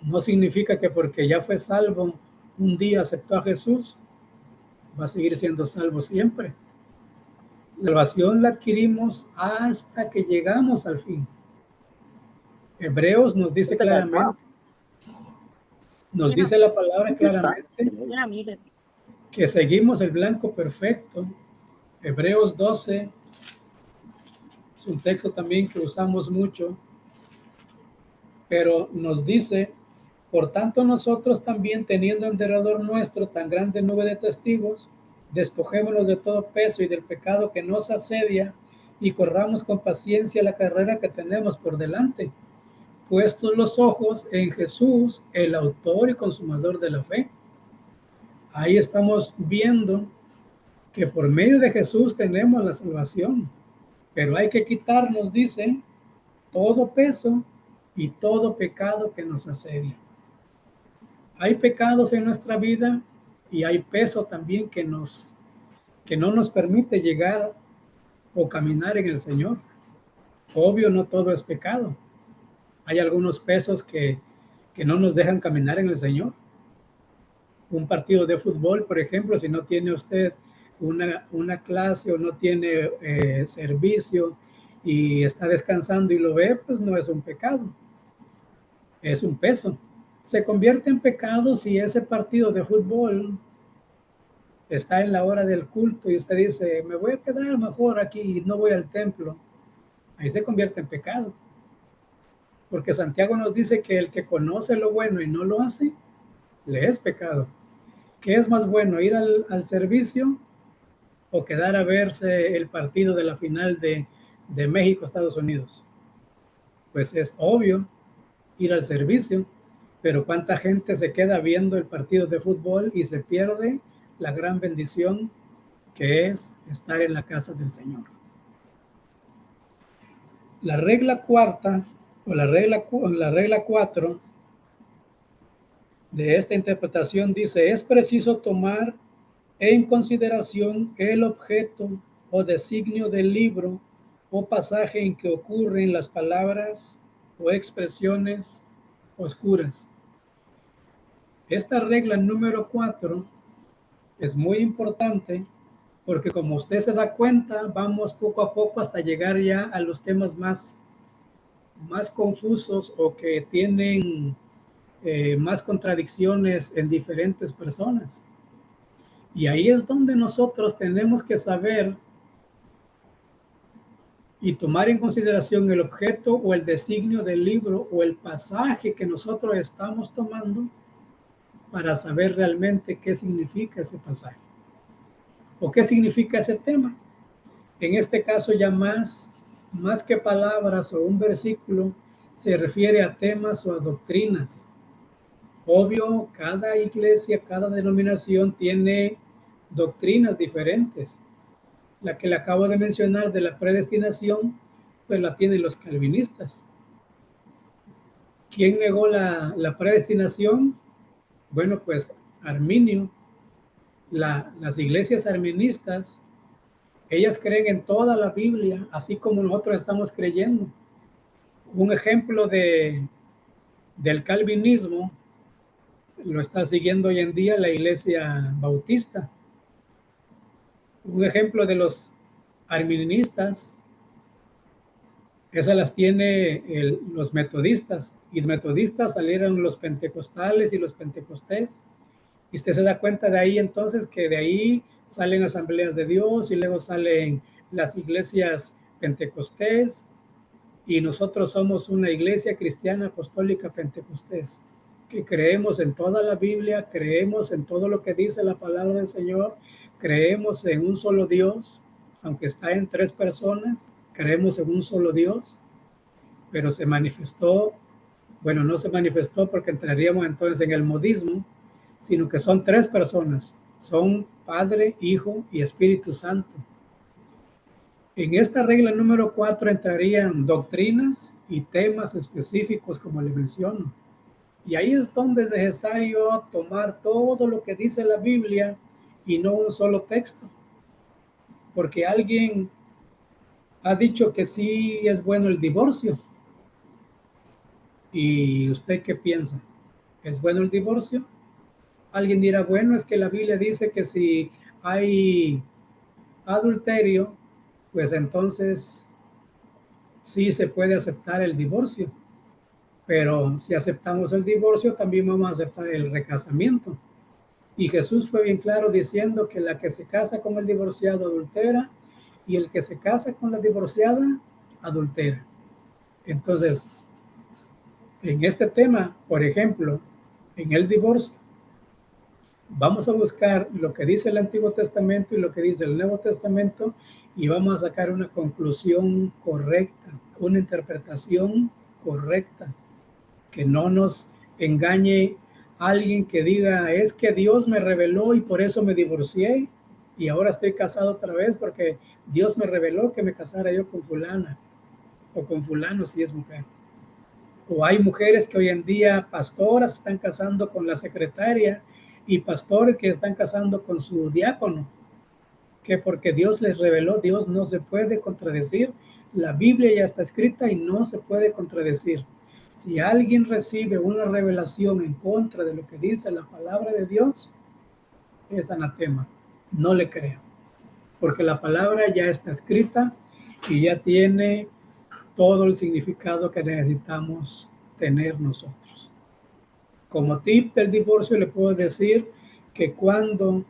No significa que porque ya fue salvo, un día aceptó a Jesús, va a seguir siendo salvo siempre. La salvación la adquirimos hasta que llegamos al fin. Hebreos nos dice claramente, nos dice la palabra claramente que seguimos el blanco perfecto. Hebreos 12 es un texto también que usamos mucho, pero nos dice: por tanto nosotros también, teniendo en derredor nuestro tan grande nube de testigos, despojémonos de todo peso y del pecado que nos asedia, y corramos con paciencia la carrera que tenemos por delante, puestos los ojos en Jesús, el autor y consumador de la fe. Ahí estamos viendo que por medio de Jesús tenemos la salvación, pero hay que quitarnos, dice, todo peso y todo pecado que nos asedia. Hay pecados en nuestra vida y hay peso también que no nos permite llegar o caminar en el Señor. Obvio, no todo es pecado. Hay algunos pesos que no nos dejan caminar en el Señor. Un partido de fútbol, por ejemplo, si no tiene usted una clase o no tiene servicio y está descansando y lo ve, pues no es un pecado, es un peso. Se convierte en pecado si ese partido de fútbol está en la hora del culto y usted dice: me voy a quedar mejor aquí y no voy al templo. Ahí se convierte en pecado, porque Santiago nos dice que el que conoce lo bueno y no lo hace, le es pecado. ¿Qué es más bueno, ir al servicio o quedar a verse el partido de la final de México-Estados Unidos? Pues es obvio ir al servicio, pero ¿cuánta gente se queda viendo el partido de fútbol y se pierde la gran bendición que es estar en la casa del Señor? La regla cuarta o la regla 4 de esta interpretación dice: es preciso tomar en consideración el objeto o designio del libro o pasaje en que ocurren las palabras o expresiones oscuras. Esta regla número 4 es muy importante porque, como usted se da cuenta, vamos poco a poco hasta llegar ya a los temas más confusos o que tienen más contradicciones en diferentes personas. Y ahí es donde nosotros tenemos que saber y tomar en consideración el objeto o el designio del libro o el pasaje que nosotros estamos tomando para saber realmente qué significa ese pasaje o qué significa ese tema. En este caso, ya más que palabras o un versículo, se refiere a temas o a doctrinas. Obvio, cada iglesia, cada denominación tiene doctrinas diferentes. La que le acabo de mencionar de la predestinación, pues la tienen los calvinistas. ¿Quién negó la predestinación? Bueno, pues Arminio. Las iglesias arministas, ellas creen en toda la Biblia, así como nosotros estamos creyendo. Un ejemplo del calvinismo lo está siguiendo hoy en día la iglesia bautista. Un ejemplo de los arministas Esas las tiene los metodistas, y metodistas salieron los pentecostales y los pentecostés. Y usted se da cuenta de ahí entonces que de ahí salen asambleas de Dios y luego salen las iglesias pentecostés, y nosotros somos una iglesia cristiana apostólica pentecostés, que creemos en toda la Biblia, creemos en todo lo que dice la palabra del Señor, creemos en un solo Dios, aunque está en 3 personas, creemos en un solo Dios, pero se manifestó, bueno, no se manifestó porque entraríamos entonces en el modismo, sino que son 3 personas, son Padre, Hijo y Espíritu Santo. En esta regla número 4 entrarían doctrinas y temas específicos, como le menciono. Y ahí es donde es necesario tomar todo lo que dice la Biblia y no un solo texto. Porque alguien ha dicho que sí es bueno el divorcio. ¿Y usted qué piensa? ¿Es bueno el divorcio? Alguien dirá, bueno, es que la Biblia dice que si hay adulterio, pues entonces sí se puede aceptar el divorcio. Pero si aceptamos el divorcio, también vamos a aceptar el recasamiento. Y Jesús fue bien claro diciendo que la que se casa con el divorciado adultera, y el que se casa con la divorciada adultera. Entonces, en este tema, por ejemplo, en el divorcio, vamos a buscar lo que dice el Antiguo Testamento y lo que dice el Nuevo Testamento, y vamos a sacar una conclusión correcta, una interpretación correcta, que no nos engañe alguien que diga, es que Dios me reveló y por eso me divorcié y ahora estoy casado otra vez porque Dios me reveló que me casara yo con fulana o con fulano si es mujer. O hay mujeres que hoy en día, pastoras, están casando con la secretaria, y pastores que están casando con su diácono, que porque Dios les reveló. Dios no se puede contradecir. La Biblia ya está escrita y no se puede contradecir. Si alguien recibe una revelación en contra de lo que dice la palabra de Dios, es anatema. No le crea, porque la palabra ya está escrita y ya tiene todo el significado que necesitamos tener nosotros. Como tip del divorcio le puedo decir que cuando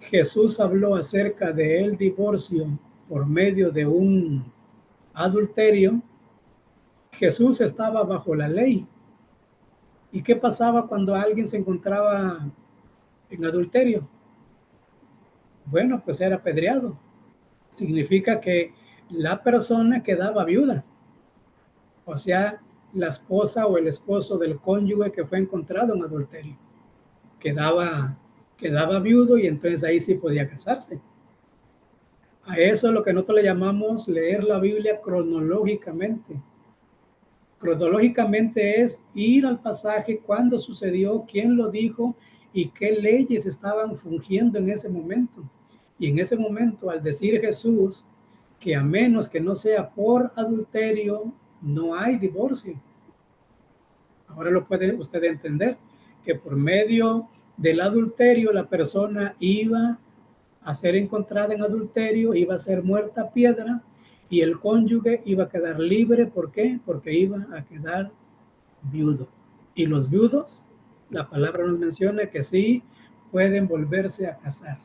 Jesús habló acerca del divorcio por medio de un adulterio, Jesús estaba bajo la ley. ¿Y qué pasaba cuando alguien se encontraba en adulterio? Bueno, pues era apedreado. Significa que la persona quedaba viuda. O sea, la esposa o el esposo del cónyuge que fue encontrado en adulterio quedaba viudo, y entonces ahí sí podía casarse. A eso es lo que nosotros le llamamos leer la Biblia cronológicamente. Cronológicamente es ir al pasaje, cuándo sucedió, quién lo dijo y qué leyes estaban fungiendo en ese momento. Y en ese momento, al decir Jesús que a menos que no sea por adulterio, no hay divorcio. Ahora lo puede usted entender, que por medio del adulterio la persona iba a ser encontrada en adulterio, iba a ser muerta a piedra, y el cónyuge iba a quedar libre. ¿Por qué? Porque iba a quedar viudo. Y los viudos, la palabra nos menciona que sí pueden volverse a casar.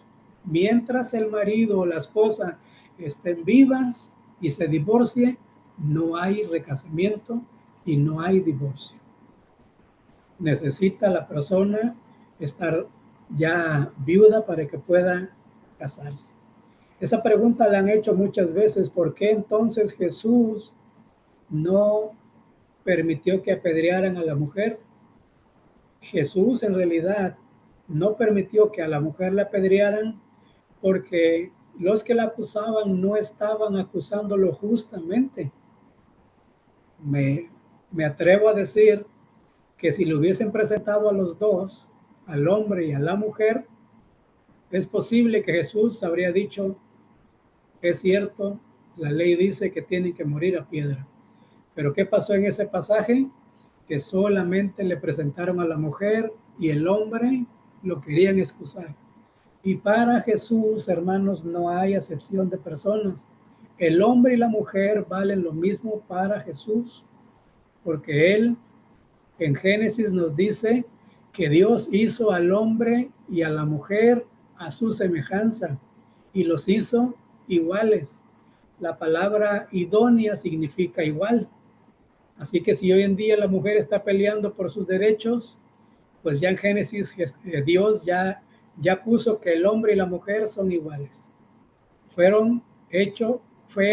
Mientras el marido o la esposa estén vivas y se divorcie, no hay recasamiento y no hay divorcio. Necesita la persona estar ya viuda para que pueda casarse. Esa pregunta la han hecho muchas veces: ¿por qué entonces Jesús no permitió que apedrearan a la mujer? Jesús en realidad no permitió que a la mujer la apedrearan porque los que la acusaban no estaban acusándolo justamente. Me atrevo a decir que si le hubiesen presentado a los dos, al hombre y a la mujer, es posible que Jesús habría dicho: es cierto, la ley dice que tienen que morir a piedra. Pero ¿qué pasó en ese pasaje? Que solamente le presentaron a la mujer y el hombre lo querían excusar. Y para Jesús, hermanos, no hay acepción de personas. el hombre y la mujer valen lo mismo para Jesús, porque él en Génesis nos dice que Dios hizo al hombre y a la mujer a su semejanza y los hizo iguales. La palabra idónea significa igual. Así que si hoy en día la mujer está peleando por sus derechos, pues ya en Génesis Dios ya puso que el hombre y la mujer son iguales. Fue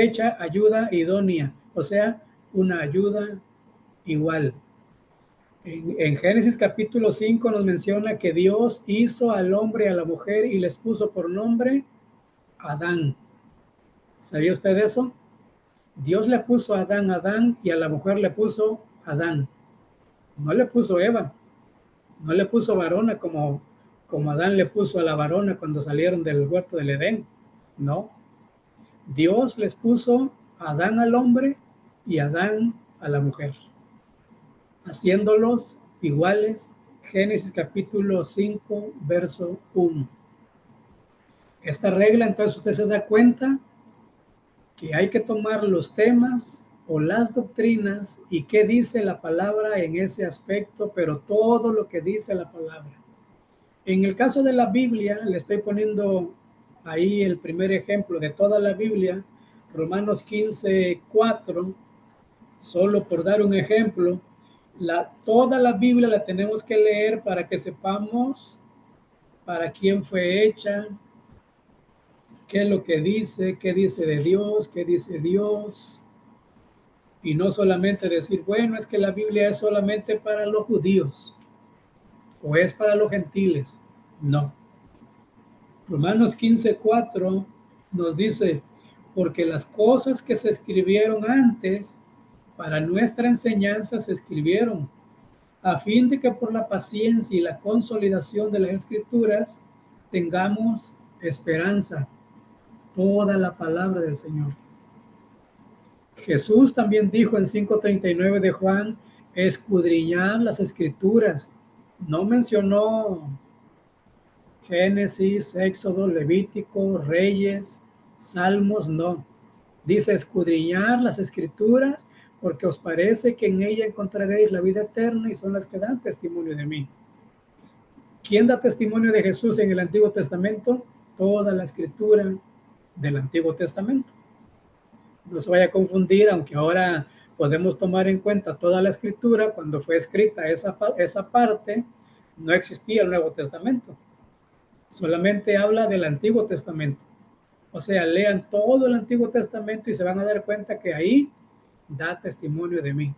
hecha ayuda idónea, o sea, una ayuda igual. En Génesis capítulo 5 nos menciona que Dios hizo al hombre y a la mujer y les puso por nombre Adán. ¿Sabía usted eso? Dios le puso a Adán y a la mujer le puso Adán. No le puso Eva, no le puso varona como Adán le puso a la varona cuando salieron del huerto del Edén. No. Dios les puso Adán al hombre y Adán a la mujer, haciéndolos iguales. Génesis capítulo 5, verso 1. Esta regla, entonces usted se da cuenta que hay que tomar los temas o las doctrinas y qué dice la palabra en ese aspecto, pero todo lo que dice la palabra. En el caso de la Biblia, le estoy poniendo ahí el primer ejemplo de toda la Biblia, Romanos 15, 4, solo por dar un ejemplo. Toda la Biblia la tenemos que leer para que sepamos para quién fue hecha, qué es lo que dice, qué dice de Dios, qué dice Dios. Y no solamente decir, bueno, es que la Biblia es solamente para los judíos o es para los gentiles. No. Romanos 15:4 nos dice, porque las cosas que se escribieron antes para nuestra enseñanza se escribieron, a fin de que por la paciencia y la consolidación de las escrituras tengamos esperanza. Toda la palabra del Señor. Jesús también dijo en 5:39 de Juan, escudriñar las escrituras. No mencionó Génesis, Éxodo, Levítico, Reyes, Salmos, no. Dice escudriñar las escrituras porque os parece que en ella encontraréis la vida eterna y son las que dan testimonio de mí. ¿Quién da testimonio de Jesús en el Antiguo Testamento? Toda la escritura del Antiguo Testamento. No se vaya a confundir, aunque ahora podemos tomar en cuenta toda la escritura, cuando fue escrita esa parte, no existía el Nuevo Testamento. Solamente habla del Antiguo Testamento. O sea, lean todo el Antiguo Testamento y se van a dar cuenta que ahí da testimonio de mí.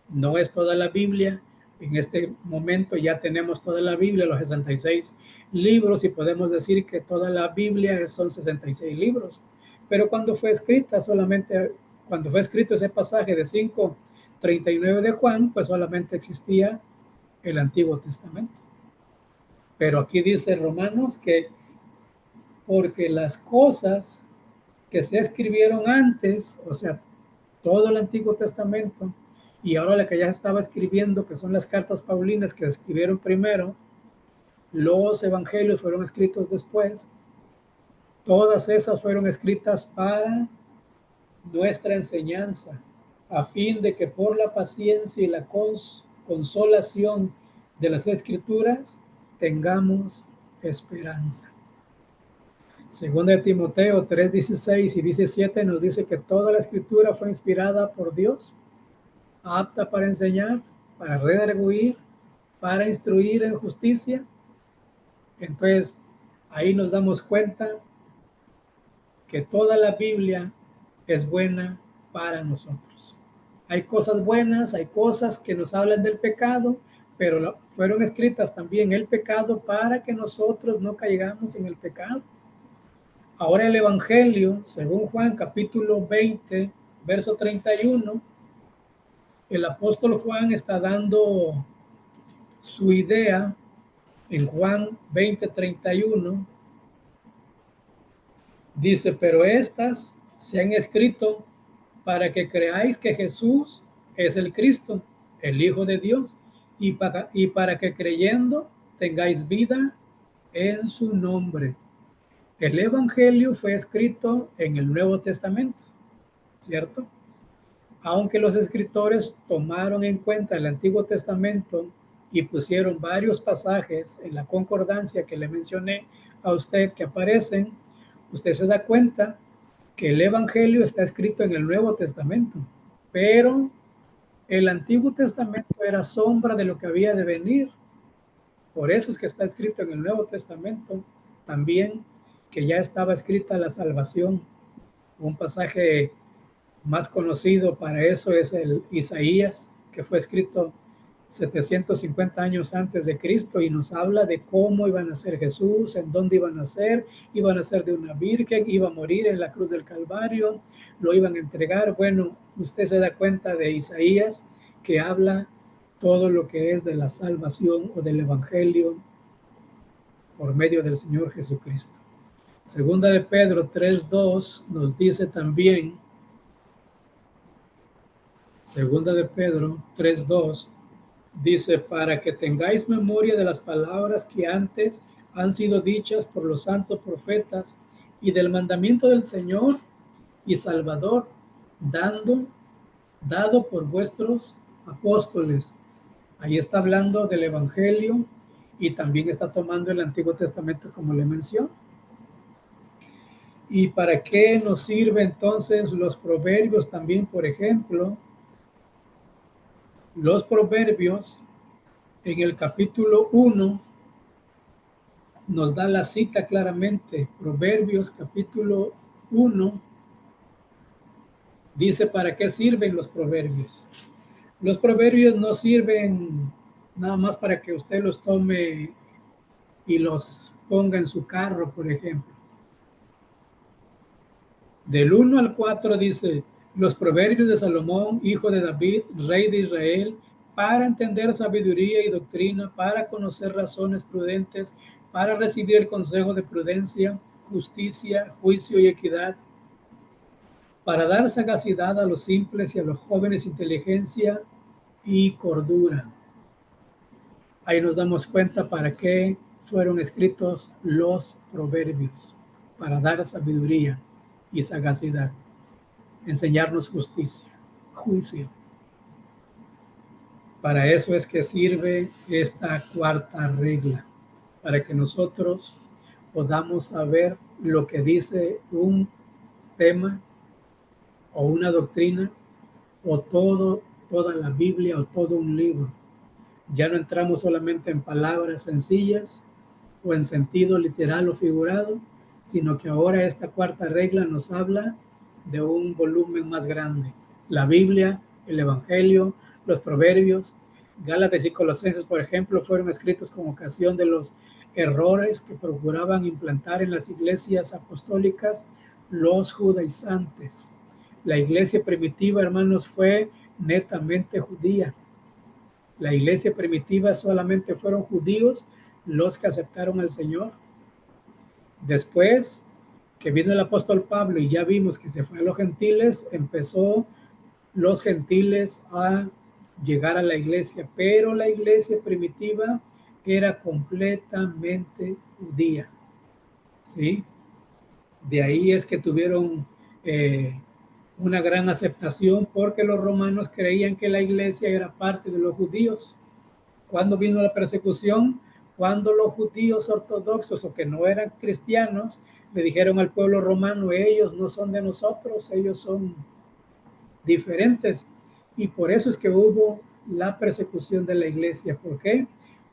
No es toda la Biblia. En este momento ya tenemos toda la Biblia, los 66 libros, y podemos decir que toda la Biblia son 66 libros. Pero cuando fue escrito ese pasaje de 5:39 de Juan, pues solamente existía el Antiguo Testamento. Pero aquí dice Romanos que porque las cosas que se escribieron antes, o sea, todo el Antiguo Testamento, y ahora la que ya estaba escribiendo, que son las cartas paulinas que se escribieron primero, los evangelios fueron escritos después, todas esas fueron escritas para nuestra enseñanza, a fin de que por la paciencia y la consolación de las escrituras tengamos esperanza. Segunda de Timoteo 3:16 y 17 nos dice que toda la escritura fue inspirada por Dios, apta para enseñar, para redarguir, para instruir en justicia. Entonces, ahí nos damos cuenta que toda la Biblia es buena para nosotros. Hay cosas buenas, hay cosas que nos hablan del pecado, pero fueron escritas también el pecado para que nosotros no caigamos en el pecado. Ahora el Evangelio, según Juan capítulo 20, verso 31, el apóstol Juan está dando su idea en Juan 20:31. Dice, pero estas se han escrito para que creáis que Jesús es el Cristo, el Hijo de Dios, y para que creyendo tengáis vida en su nombre. El Evangelio fue escrito en el Nuevo Testamento, ¿cierto? Aunque los escritores tomaron en cuenta el Antiguo Testamento y pusieron varios pasajes en la concordancia que le mencioné a usted que aparecen, usted se da cuenta que el Evangelio está escrito en el Nuevo Testamento, pero el Antiguo Testamento era sombra de lo que había de venir. Por eso es que está escrito en el Nuevo Testamento también que ya estaba escrita la salvación. Un pasaje más conocido para eso es el Isaías, que fue escrito 750 años antes de Cristo y nos habla de cómo iba a nacer Jesús, en dónde iba a nacer de una virgen, iba a morir en la cruz del Calvario, lo iban a entregar. Bueno, usted se da cuenta de Isaías que habla todo lo que es de la salvación o del Evangelio por medio del Señor Jesucristo. Segunda de Pedro 3:2 nos dice también, Segunda de Pedro 3:2 dice, para que tengáis memoria de las palabras que antes han sido dichas por los santos profetas y del mandamiento del Señor y Salvador, dado por vuestros apóstoles. Ahí está hablando del Evangelio y también está tomando el Antiguo Testamento como le menciono. ¿Y para qué nos sirve entonces los proverbios también, por ejemplo? Los proverbios en el capítulo 1 nos da la cita claramente. Proverbios capítulo 1 dice para qué sirven los proverbios. Los proverbios no sirven nada más para que usted los tome y los ponga en su carro, por ejemplo. Del 1 al 4 dice, los proverbios de Salomón, hijo de David, rey de Israel, para entender sabiduría y doctrina, para conocer razones prudentes, para recibir el consejo de prudencia, justicia, juicio y equidad, para dar sagacidad a los simples y a los jóvenes inteligencia y cordura. Ahí nos damos cuenta para qué fueron escritos los proverbios, para dar sabiduría y sagacidad, enseñarnos justicia, juicio. Para eso es que sirve esta cuarta regla, para que nosotros podamos saber lo que dice un tema o una doctrina o toda la Biblia o todo un libro. Ya no entramos solamente en palabras sencillas o en sentido literal o figurado, sino que ahora esta cuarta regla nos habla de un volumen más grande. La Biblia, el Evangelio, los Proverbios, Gálatas y Colosenses, por ejemplo, fueron escritos con ocasión de los errores que procuraban implantar en las iglesias apostólicas los judaizantes. La iglesia primitiva, hermanos, fue netamente judía. La iglesia primitiva solamente fueron judíos los que aceptaron al Señor. Después que vino el apóstol Pablo y ya vimos que se fue a los gentiles, empezó los gentiles a llegar a la iglesia, pero la iglesia primitiva era completamente judía, ¿sí? De ahí es que tuvieron una gran aceptación porque los romanos creían que la iglesia era parte de los judíos. Cuando vino la persecución, cuando los judíos ortodoxos o que no eran cristianos le dijeron al pueblo romano, ellos no son de nosotros, ellos son diferentes. Y por eso es que hubo la persecución de la iglesia. ¿Por qué?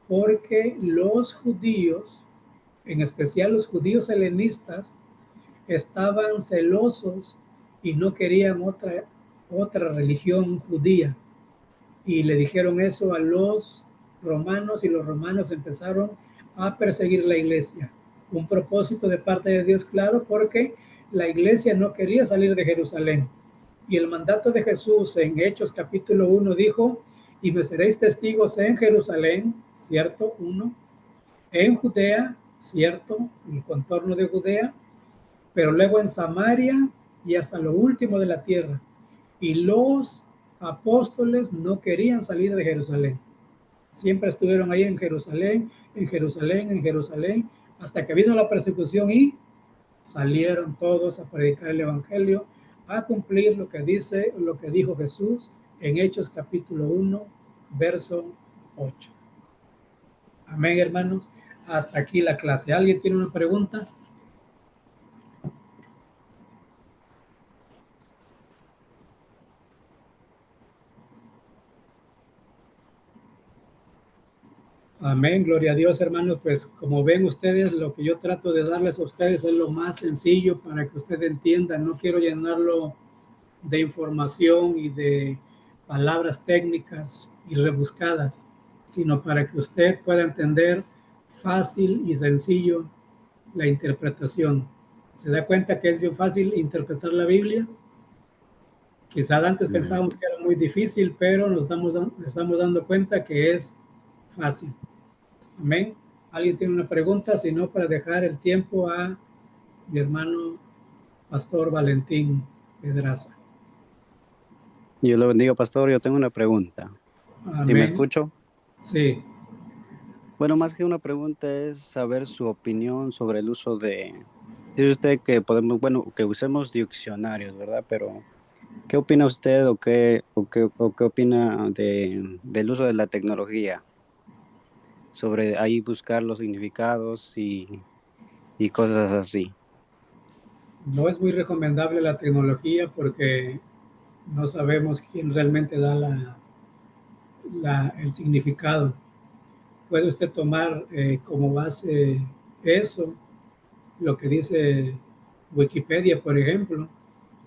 Porque los judíos, en especial los judíos helenistas, estaban celosos y no querían otra religión judía. Y le dijeron eso a los romanos y los romanos empezaron a perseguir la iglesia. Un propósito de parte de Dios, claro, porque la iglesia no quería salir de Jerusalén. Y el mandato de Jesús en Hechos capítulo 1 dijo, y me seréis testigos en Jerusalén, ¿cierto? 1, en Judea, ¿cierto? El contorno de Judea, pero luego en Samaria y hasta lo último de la tierra. Y los apóstoles no querían salir de Jerusalén. Siempre estuvieron ahí en Jerusalén, en Jerusalén, en Jerusalén, hasta que vino la persecución y salieron todos a predicar el evangelio, a cumplir lo que dijo Jesús en Hechos capítulo 1, verso 8. Amén, hermanos. Hasta aquí la clase. ¿Alguien tiene una pregunta? Amén, gloria a Dios, hermanos. Pues como ven ustedes, lo que yo trato de darles a ustedes es lo más sencillo para que ustedes entiendan. No quiero llenarlo de información y de palabras técnicas y rebuscadas, sino para que usted pueda entender fácil y sencillo la interpretación. ¿Se da cuenta que es bien fácil interpretar la Biblia? Quizá antes pensábamos que era muy difícil, pero nos estamos dando cuenta que es fácil. Amén. ¿Alguien tiene una pregunta? Si no, para dejar el tiempo a mi hermano Pastor Valentín Pedraza. Dios lo bendiga, pastor. Yo tengo una pregunta. Amén. ¿Sí me escucho? Sí. Bueno, más que una pregunta es saber su opinión sobre el uso de... Dice usted que podemos, bueno, que usemos diccionarios, ¿verdad? Pero, ¿qué opina usted o qué opina del uso de la tecnología? Sobre ahí buscar los significados y cosas así. No es muy recomendable la tecnología porque no sabemos quién realmente da el significado. Puede usted tomar como base eso, lo que dice Wikipedia, por ejemplo,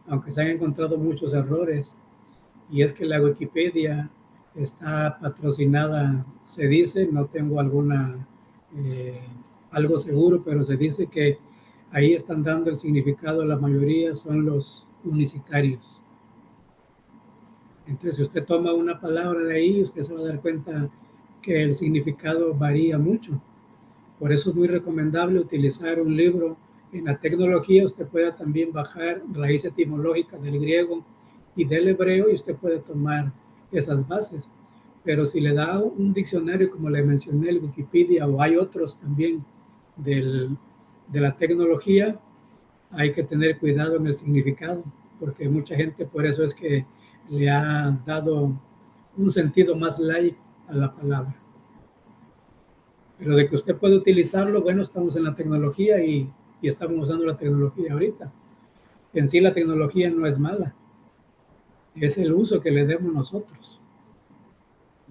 aunque se han encontrado muchos errores, y es que la Wikipedia está patrocinada, se dice, no tengo algo seguro, pero se dice que ahí están dando el significado, la mayoría son los unicitarios. Entonces, si usted toma una palabra de ahí, usted se va a dar cuenta que el significado varía mucho. Por eso es muy recomendable utilizar un libro en la tecnología. Usted puede también bajar raíz etimológica del griego y del hebreo y usted puede tomar esas bases. Pero si le da un diccionario, como le mencioné, el Wikipedia, o hay otros también de la tecnología, hay que tener cuidado en el significado, porque mucha gente por eso es que le ha dado un sentido más laico a la palabra. Pero de que usted puede utilizarlo, bueno, estamos en la tecnología y estamos usando la tecnología ahorita. En sí la tecnología no es mala, es el uso que le demos nosotros.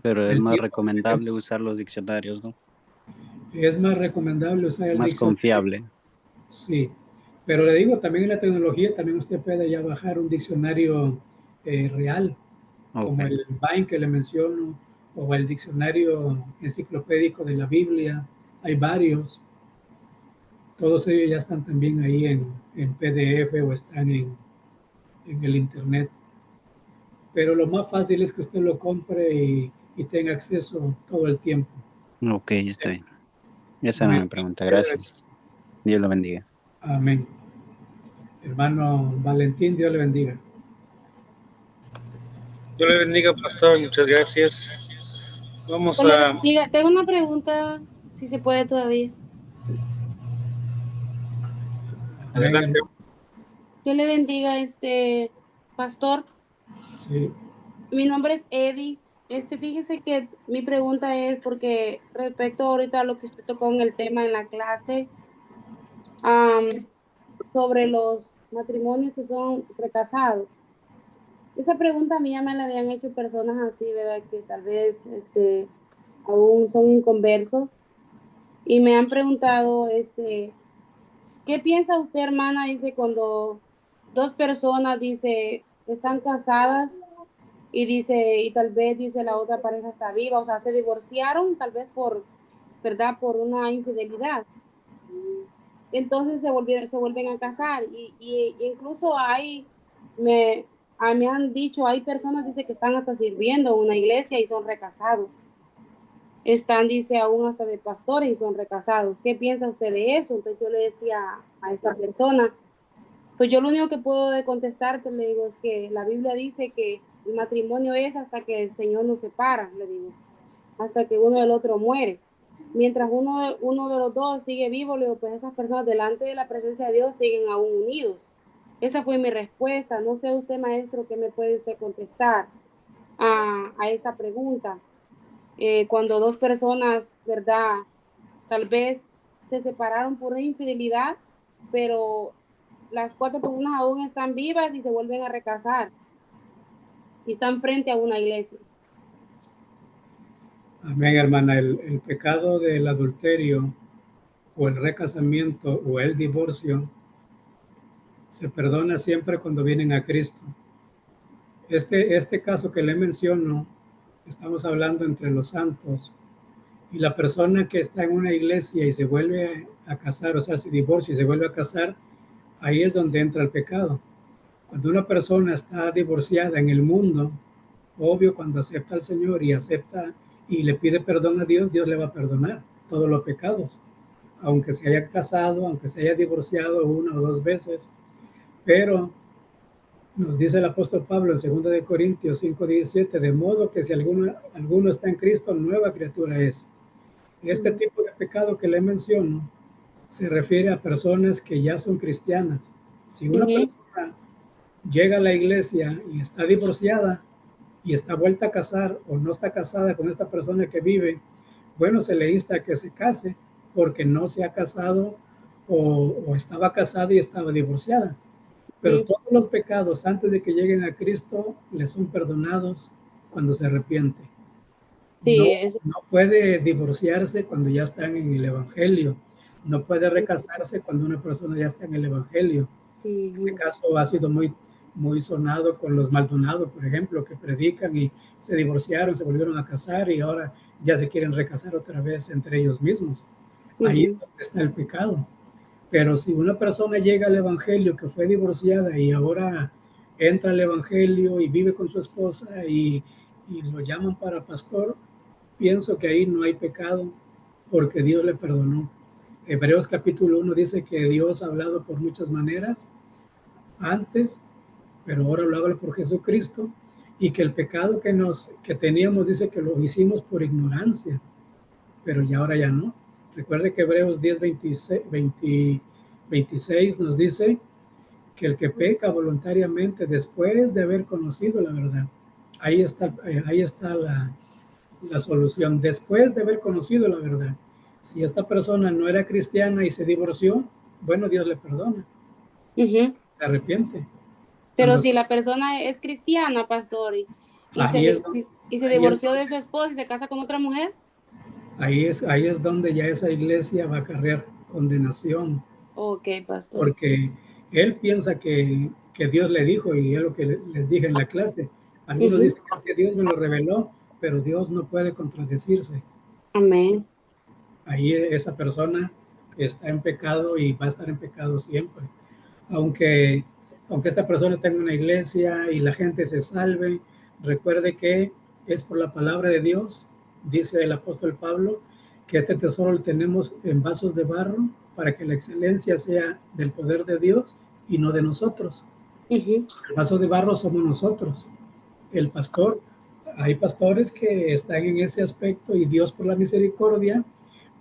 Pero es El más tiempo, recomendable usar los diccionarios, ¿no? es más recomendable usar el Más diccionario. confiable. Sí, pero le digo, también en la tecnología, también usted puede ya bajar un diccionario real, como Okay. el Vine que le menciono, o el diccionario enciclopédico de la Biblia. Hay varios. Todos ellos ya están también ahí en PDF o están en el Internet. Pero lo más fácil es que usted lo compre y tenga acceso todo el tiempo. Ok, está bien. Esa era Amén. mi pregunta. Gracias. Dios lo bendiga. Amén. Hermano Valentín, Dios le bendiga. Dios le bendiga, pastor. Muchas gracias. Vamos Dios le a... bendiga. Tengo una pregunta, si se puede todavía. Amén, Adelante. hermano. Dios le bendiga, pastor. Sí. Mi nombre es Eddie. Fíjese que mi pregunta es porque respecto ahorita a lo que usted tocó en el tema en la clase, am, sobre los matrimonios que son recasados. Esa pregunta mía me la habían hecho personas así, ¿verdad? Que tal vez aún son inconversos y me han preguntado, ¿qué piensa usted, hermana? Dice, cuando dos personas, dice, están casadas y dice, y tal vez, dice, la otra pareja está viva, o sea, se divorciaron tal vez por, ¿verdad? Por una infidelidad. Entonces se vuelven a casar y incluso me han dicho, hay personas, dice, que están hasta sirviendo en una iglesia y son recasados. Están, dice, aún hasta de pastores y son recasados. ¿Qué piensa usted de eso? Entonces yo le decía a esta persona, pues yo lo único que puedo de contestarte, le digo, es que la Biblia dice que el matrimonio es hasta que el Señor nos separa, le digo, hasta que uno del otro muere. mientras uno de los dos sigue vivo, le digo, pues esas personas delante de la presencia de Dios siguen aún unidos. Esa fue mi respuesta. No sé usted, maestro, qué me puede usted contestar a esa pregunta. Cuando dos personas, ¿verdad? Tal vez se separaron por una infidelidad, pero las 4 personas aún están vivas y se vuelven a recasar y están frente a una iglesia. Amén, hermana. El pecado del adulterio o el recasamiento o el divorcio se perdona siempre cuando vienen a Cristo. Este caso que le menciono, estamos hablando entre los santos, y la persona que está en una iglesia y se vuelve a casar, o sea, se divorcia y se vuelve a casar, ahí es donde entra el pecado. Cuando una persona está divorciada en el mundo, obvio, cuando acepta al Señor y acepta y le pide perdón a Dios, Dios le va a perdonar todos los pecados, aunque se haya casado, aunque se haya divorciado 1 o 2 veces. Pero nos dice el apóstol Pablo en 2 de Corintios 5:17, de modo que si alguno está en Cristo, nueva criatura es. Este tipo de pecado que le menciono se refiere a personas que ya son cristianas. Si una persona llega a la iglesia y está divorciada y está vuelta a casar o no está casada con esta persona que vive, bueno, se le insta a que se case porque no se ha casado o estaba casada y estaba divorciada. Pero todos los pecados antes de que lleguen a Cristo les son perdonados cuando se arrepiente. Sí, no puede divorciarse cuando ya están en el Evangelio. No puede recasarse cuando una persona ya está en el Evangelio. Ese caso ha sido muy sonado con los Maldonado, por ejemplo, que predican y se divorciaron, se volvieron a casar y ahora ya se quieren recasar otra vez entre ellos mismos. Ahí es donde está el pecado. Pero si una persona llega al Evangelio que fue divorciada y ahora entra al Evangelio y vive con su esposa y lo llaman para pastor, pienso que ahí no hay pecado porque Dios le perdonó. Hebreos capítulo 1 dice que Dios ha hablado por muchas maneras antes, pero ahora lo habla por Jesucristo, y que el pecado que teníamos dice que lo hicimos por ignorancia, pero ya ahora ya no. Recuerde que Hebreos 10, 26 nos dice que el que peca voluntariamente después de haber conocido la verdad, ahí está la solución, después de haber conocido la verdad. Si esta persona no era cristiana y se divorció, bueno, Dios le perdona, se arrepiente. Pero si la persona es cristiana, pastor, y se divorció de su esposa y se casa con otra mujer, ahí es donde ya esa iglesia va a acarrear condenación. Ok, pastor. Porque él piensa que Dios le dijo, y es lo que les dije en la clase. Algunos dicen que Dios me lo reveló, pero Dios no puede contradecirse. Amén. Ahí esa persona está en pecado y va a estar en pecado siempre. Aunque esta persona tenga una iglesia y la gente se salve, recuerde que es por la palabra de Dios, dice el apóstol Pablo, que este tesoro lo tenemos en vasos de barro para que la excelencia sea del poder de Dios y no de nosotros. El vaso de barro somos nosotros. El pastor, hay pastores que están en ese aspecto y Dios por la misericordia,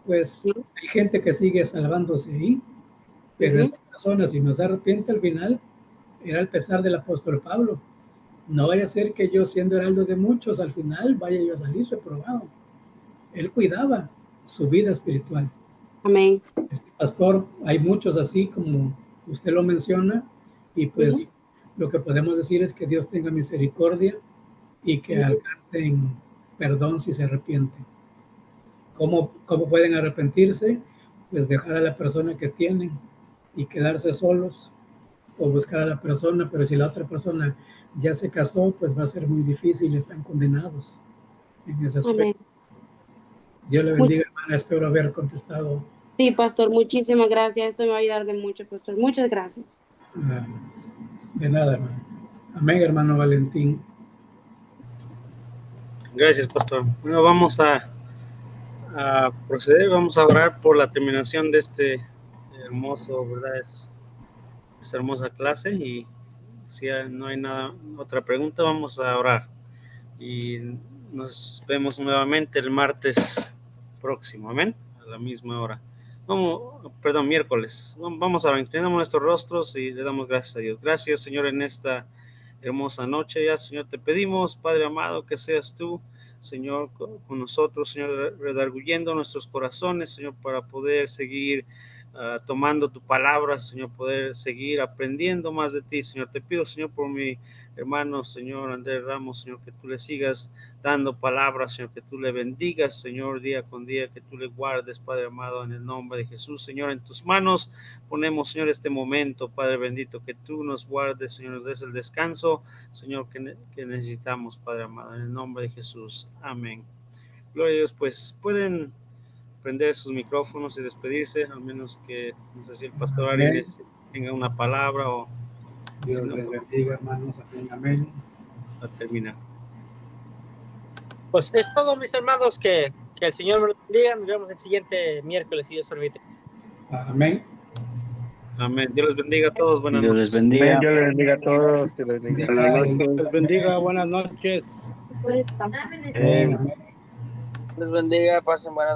pues hay gente que sigue salvándose ahí, pero esa persona, si no se arrepiente al final, era el pesar del apóstol Pablo. No vaya a ser que yo, siendo heraldo de muchos, al final vaya yo a salir reprobado. Él cuidaba su vida espiritual. Amén. Este pastor, hay muchos así como usted lo menciona, y pues lo que podemos decir es que Dios tenga misericordia y que alcancen perdón si se arrepienten. ¿Cómo pueden arrepentirse? Pues dejar a la persona que tienen y quedarse solos, o buscar a la persona, pero si la otra persona ya se casó, pues va a ser muy difícil, están condenados en ese aspecto. Amén. Dios le bendiga, hermana, espero haber contestado. Sí, pastor, muchísimas gracias, esto me va a ayudar de mucho, pastor, muchas gracias. De nada, hermano. Amén, hermano Valentín. Gracias, pastor. Bueno, vamos a proceder, vamos a orar por la terminación de este hermoso, ¿verdad? Esta hermosa clase, y si no hay otra pregunta, vamos a orar y nos vemos nuevamente el martes próximo, amén, a la misma hora. Miércoles. Vamos a inclinamos nuestros rostros y le damos gracias a Dios. Gracias, Señor, en esta hermosa noche. Ya, Señor, te pedimos, Padre amado, que seas tú, Señor, con nosotros, Señor, redarguyendo nuestros corazones, Señor, para poder seguir tomando tu palabra, Señor, poder seguir aprendiendo más de ti, Señor. Te pido, Señor, por mi hermano, Señor, Andrés Ramos, Señor, que tú le sigas dando palabras, Señor, que tú le bendigas, Señor, día con día, que tú le guardes, Padre amado, en el nombre de Jesús, Señor. En tus manos ponemos, Señor, este momento, Padre bendito, que tú nos guardes, Señor, nos des el descanso, Señor, que necesitamos, Padre amado, en el nombre de Jesús. Amén. Gloria a Dios. Pues pueden prender sus micrófonos y despedirse, al menos que, no sé si el pastor Ari tenga una palabra o... Dios les bendiga, hermanos. Amén. A terminar. Pues es todo, mis hermanos, que el Señor me lo bendiga. Nos vemos el siguiente miércoles, si Dios permite. Amén. Amén. Dios les bendiga a todos. Buenas noches. Dios les bendiga. Dios les bendiga a todos. Dios les bendiga. Dios les bendiga. Buenas noches. Les bendiga. Pasen buenas noches.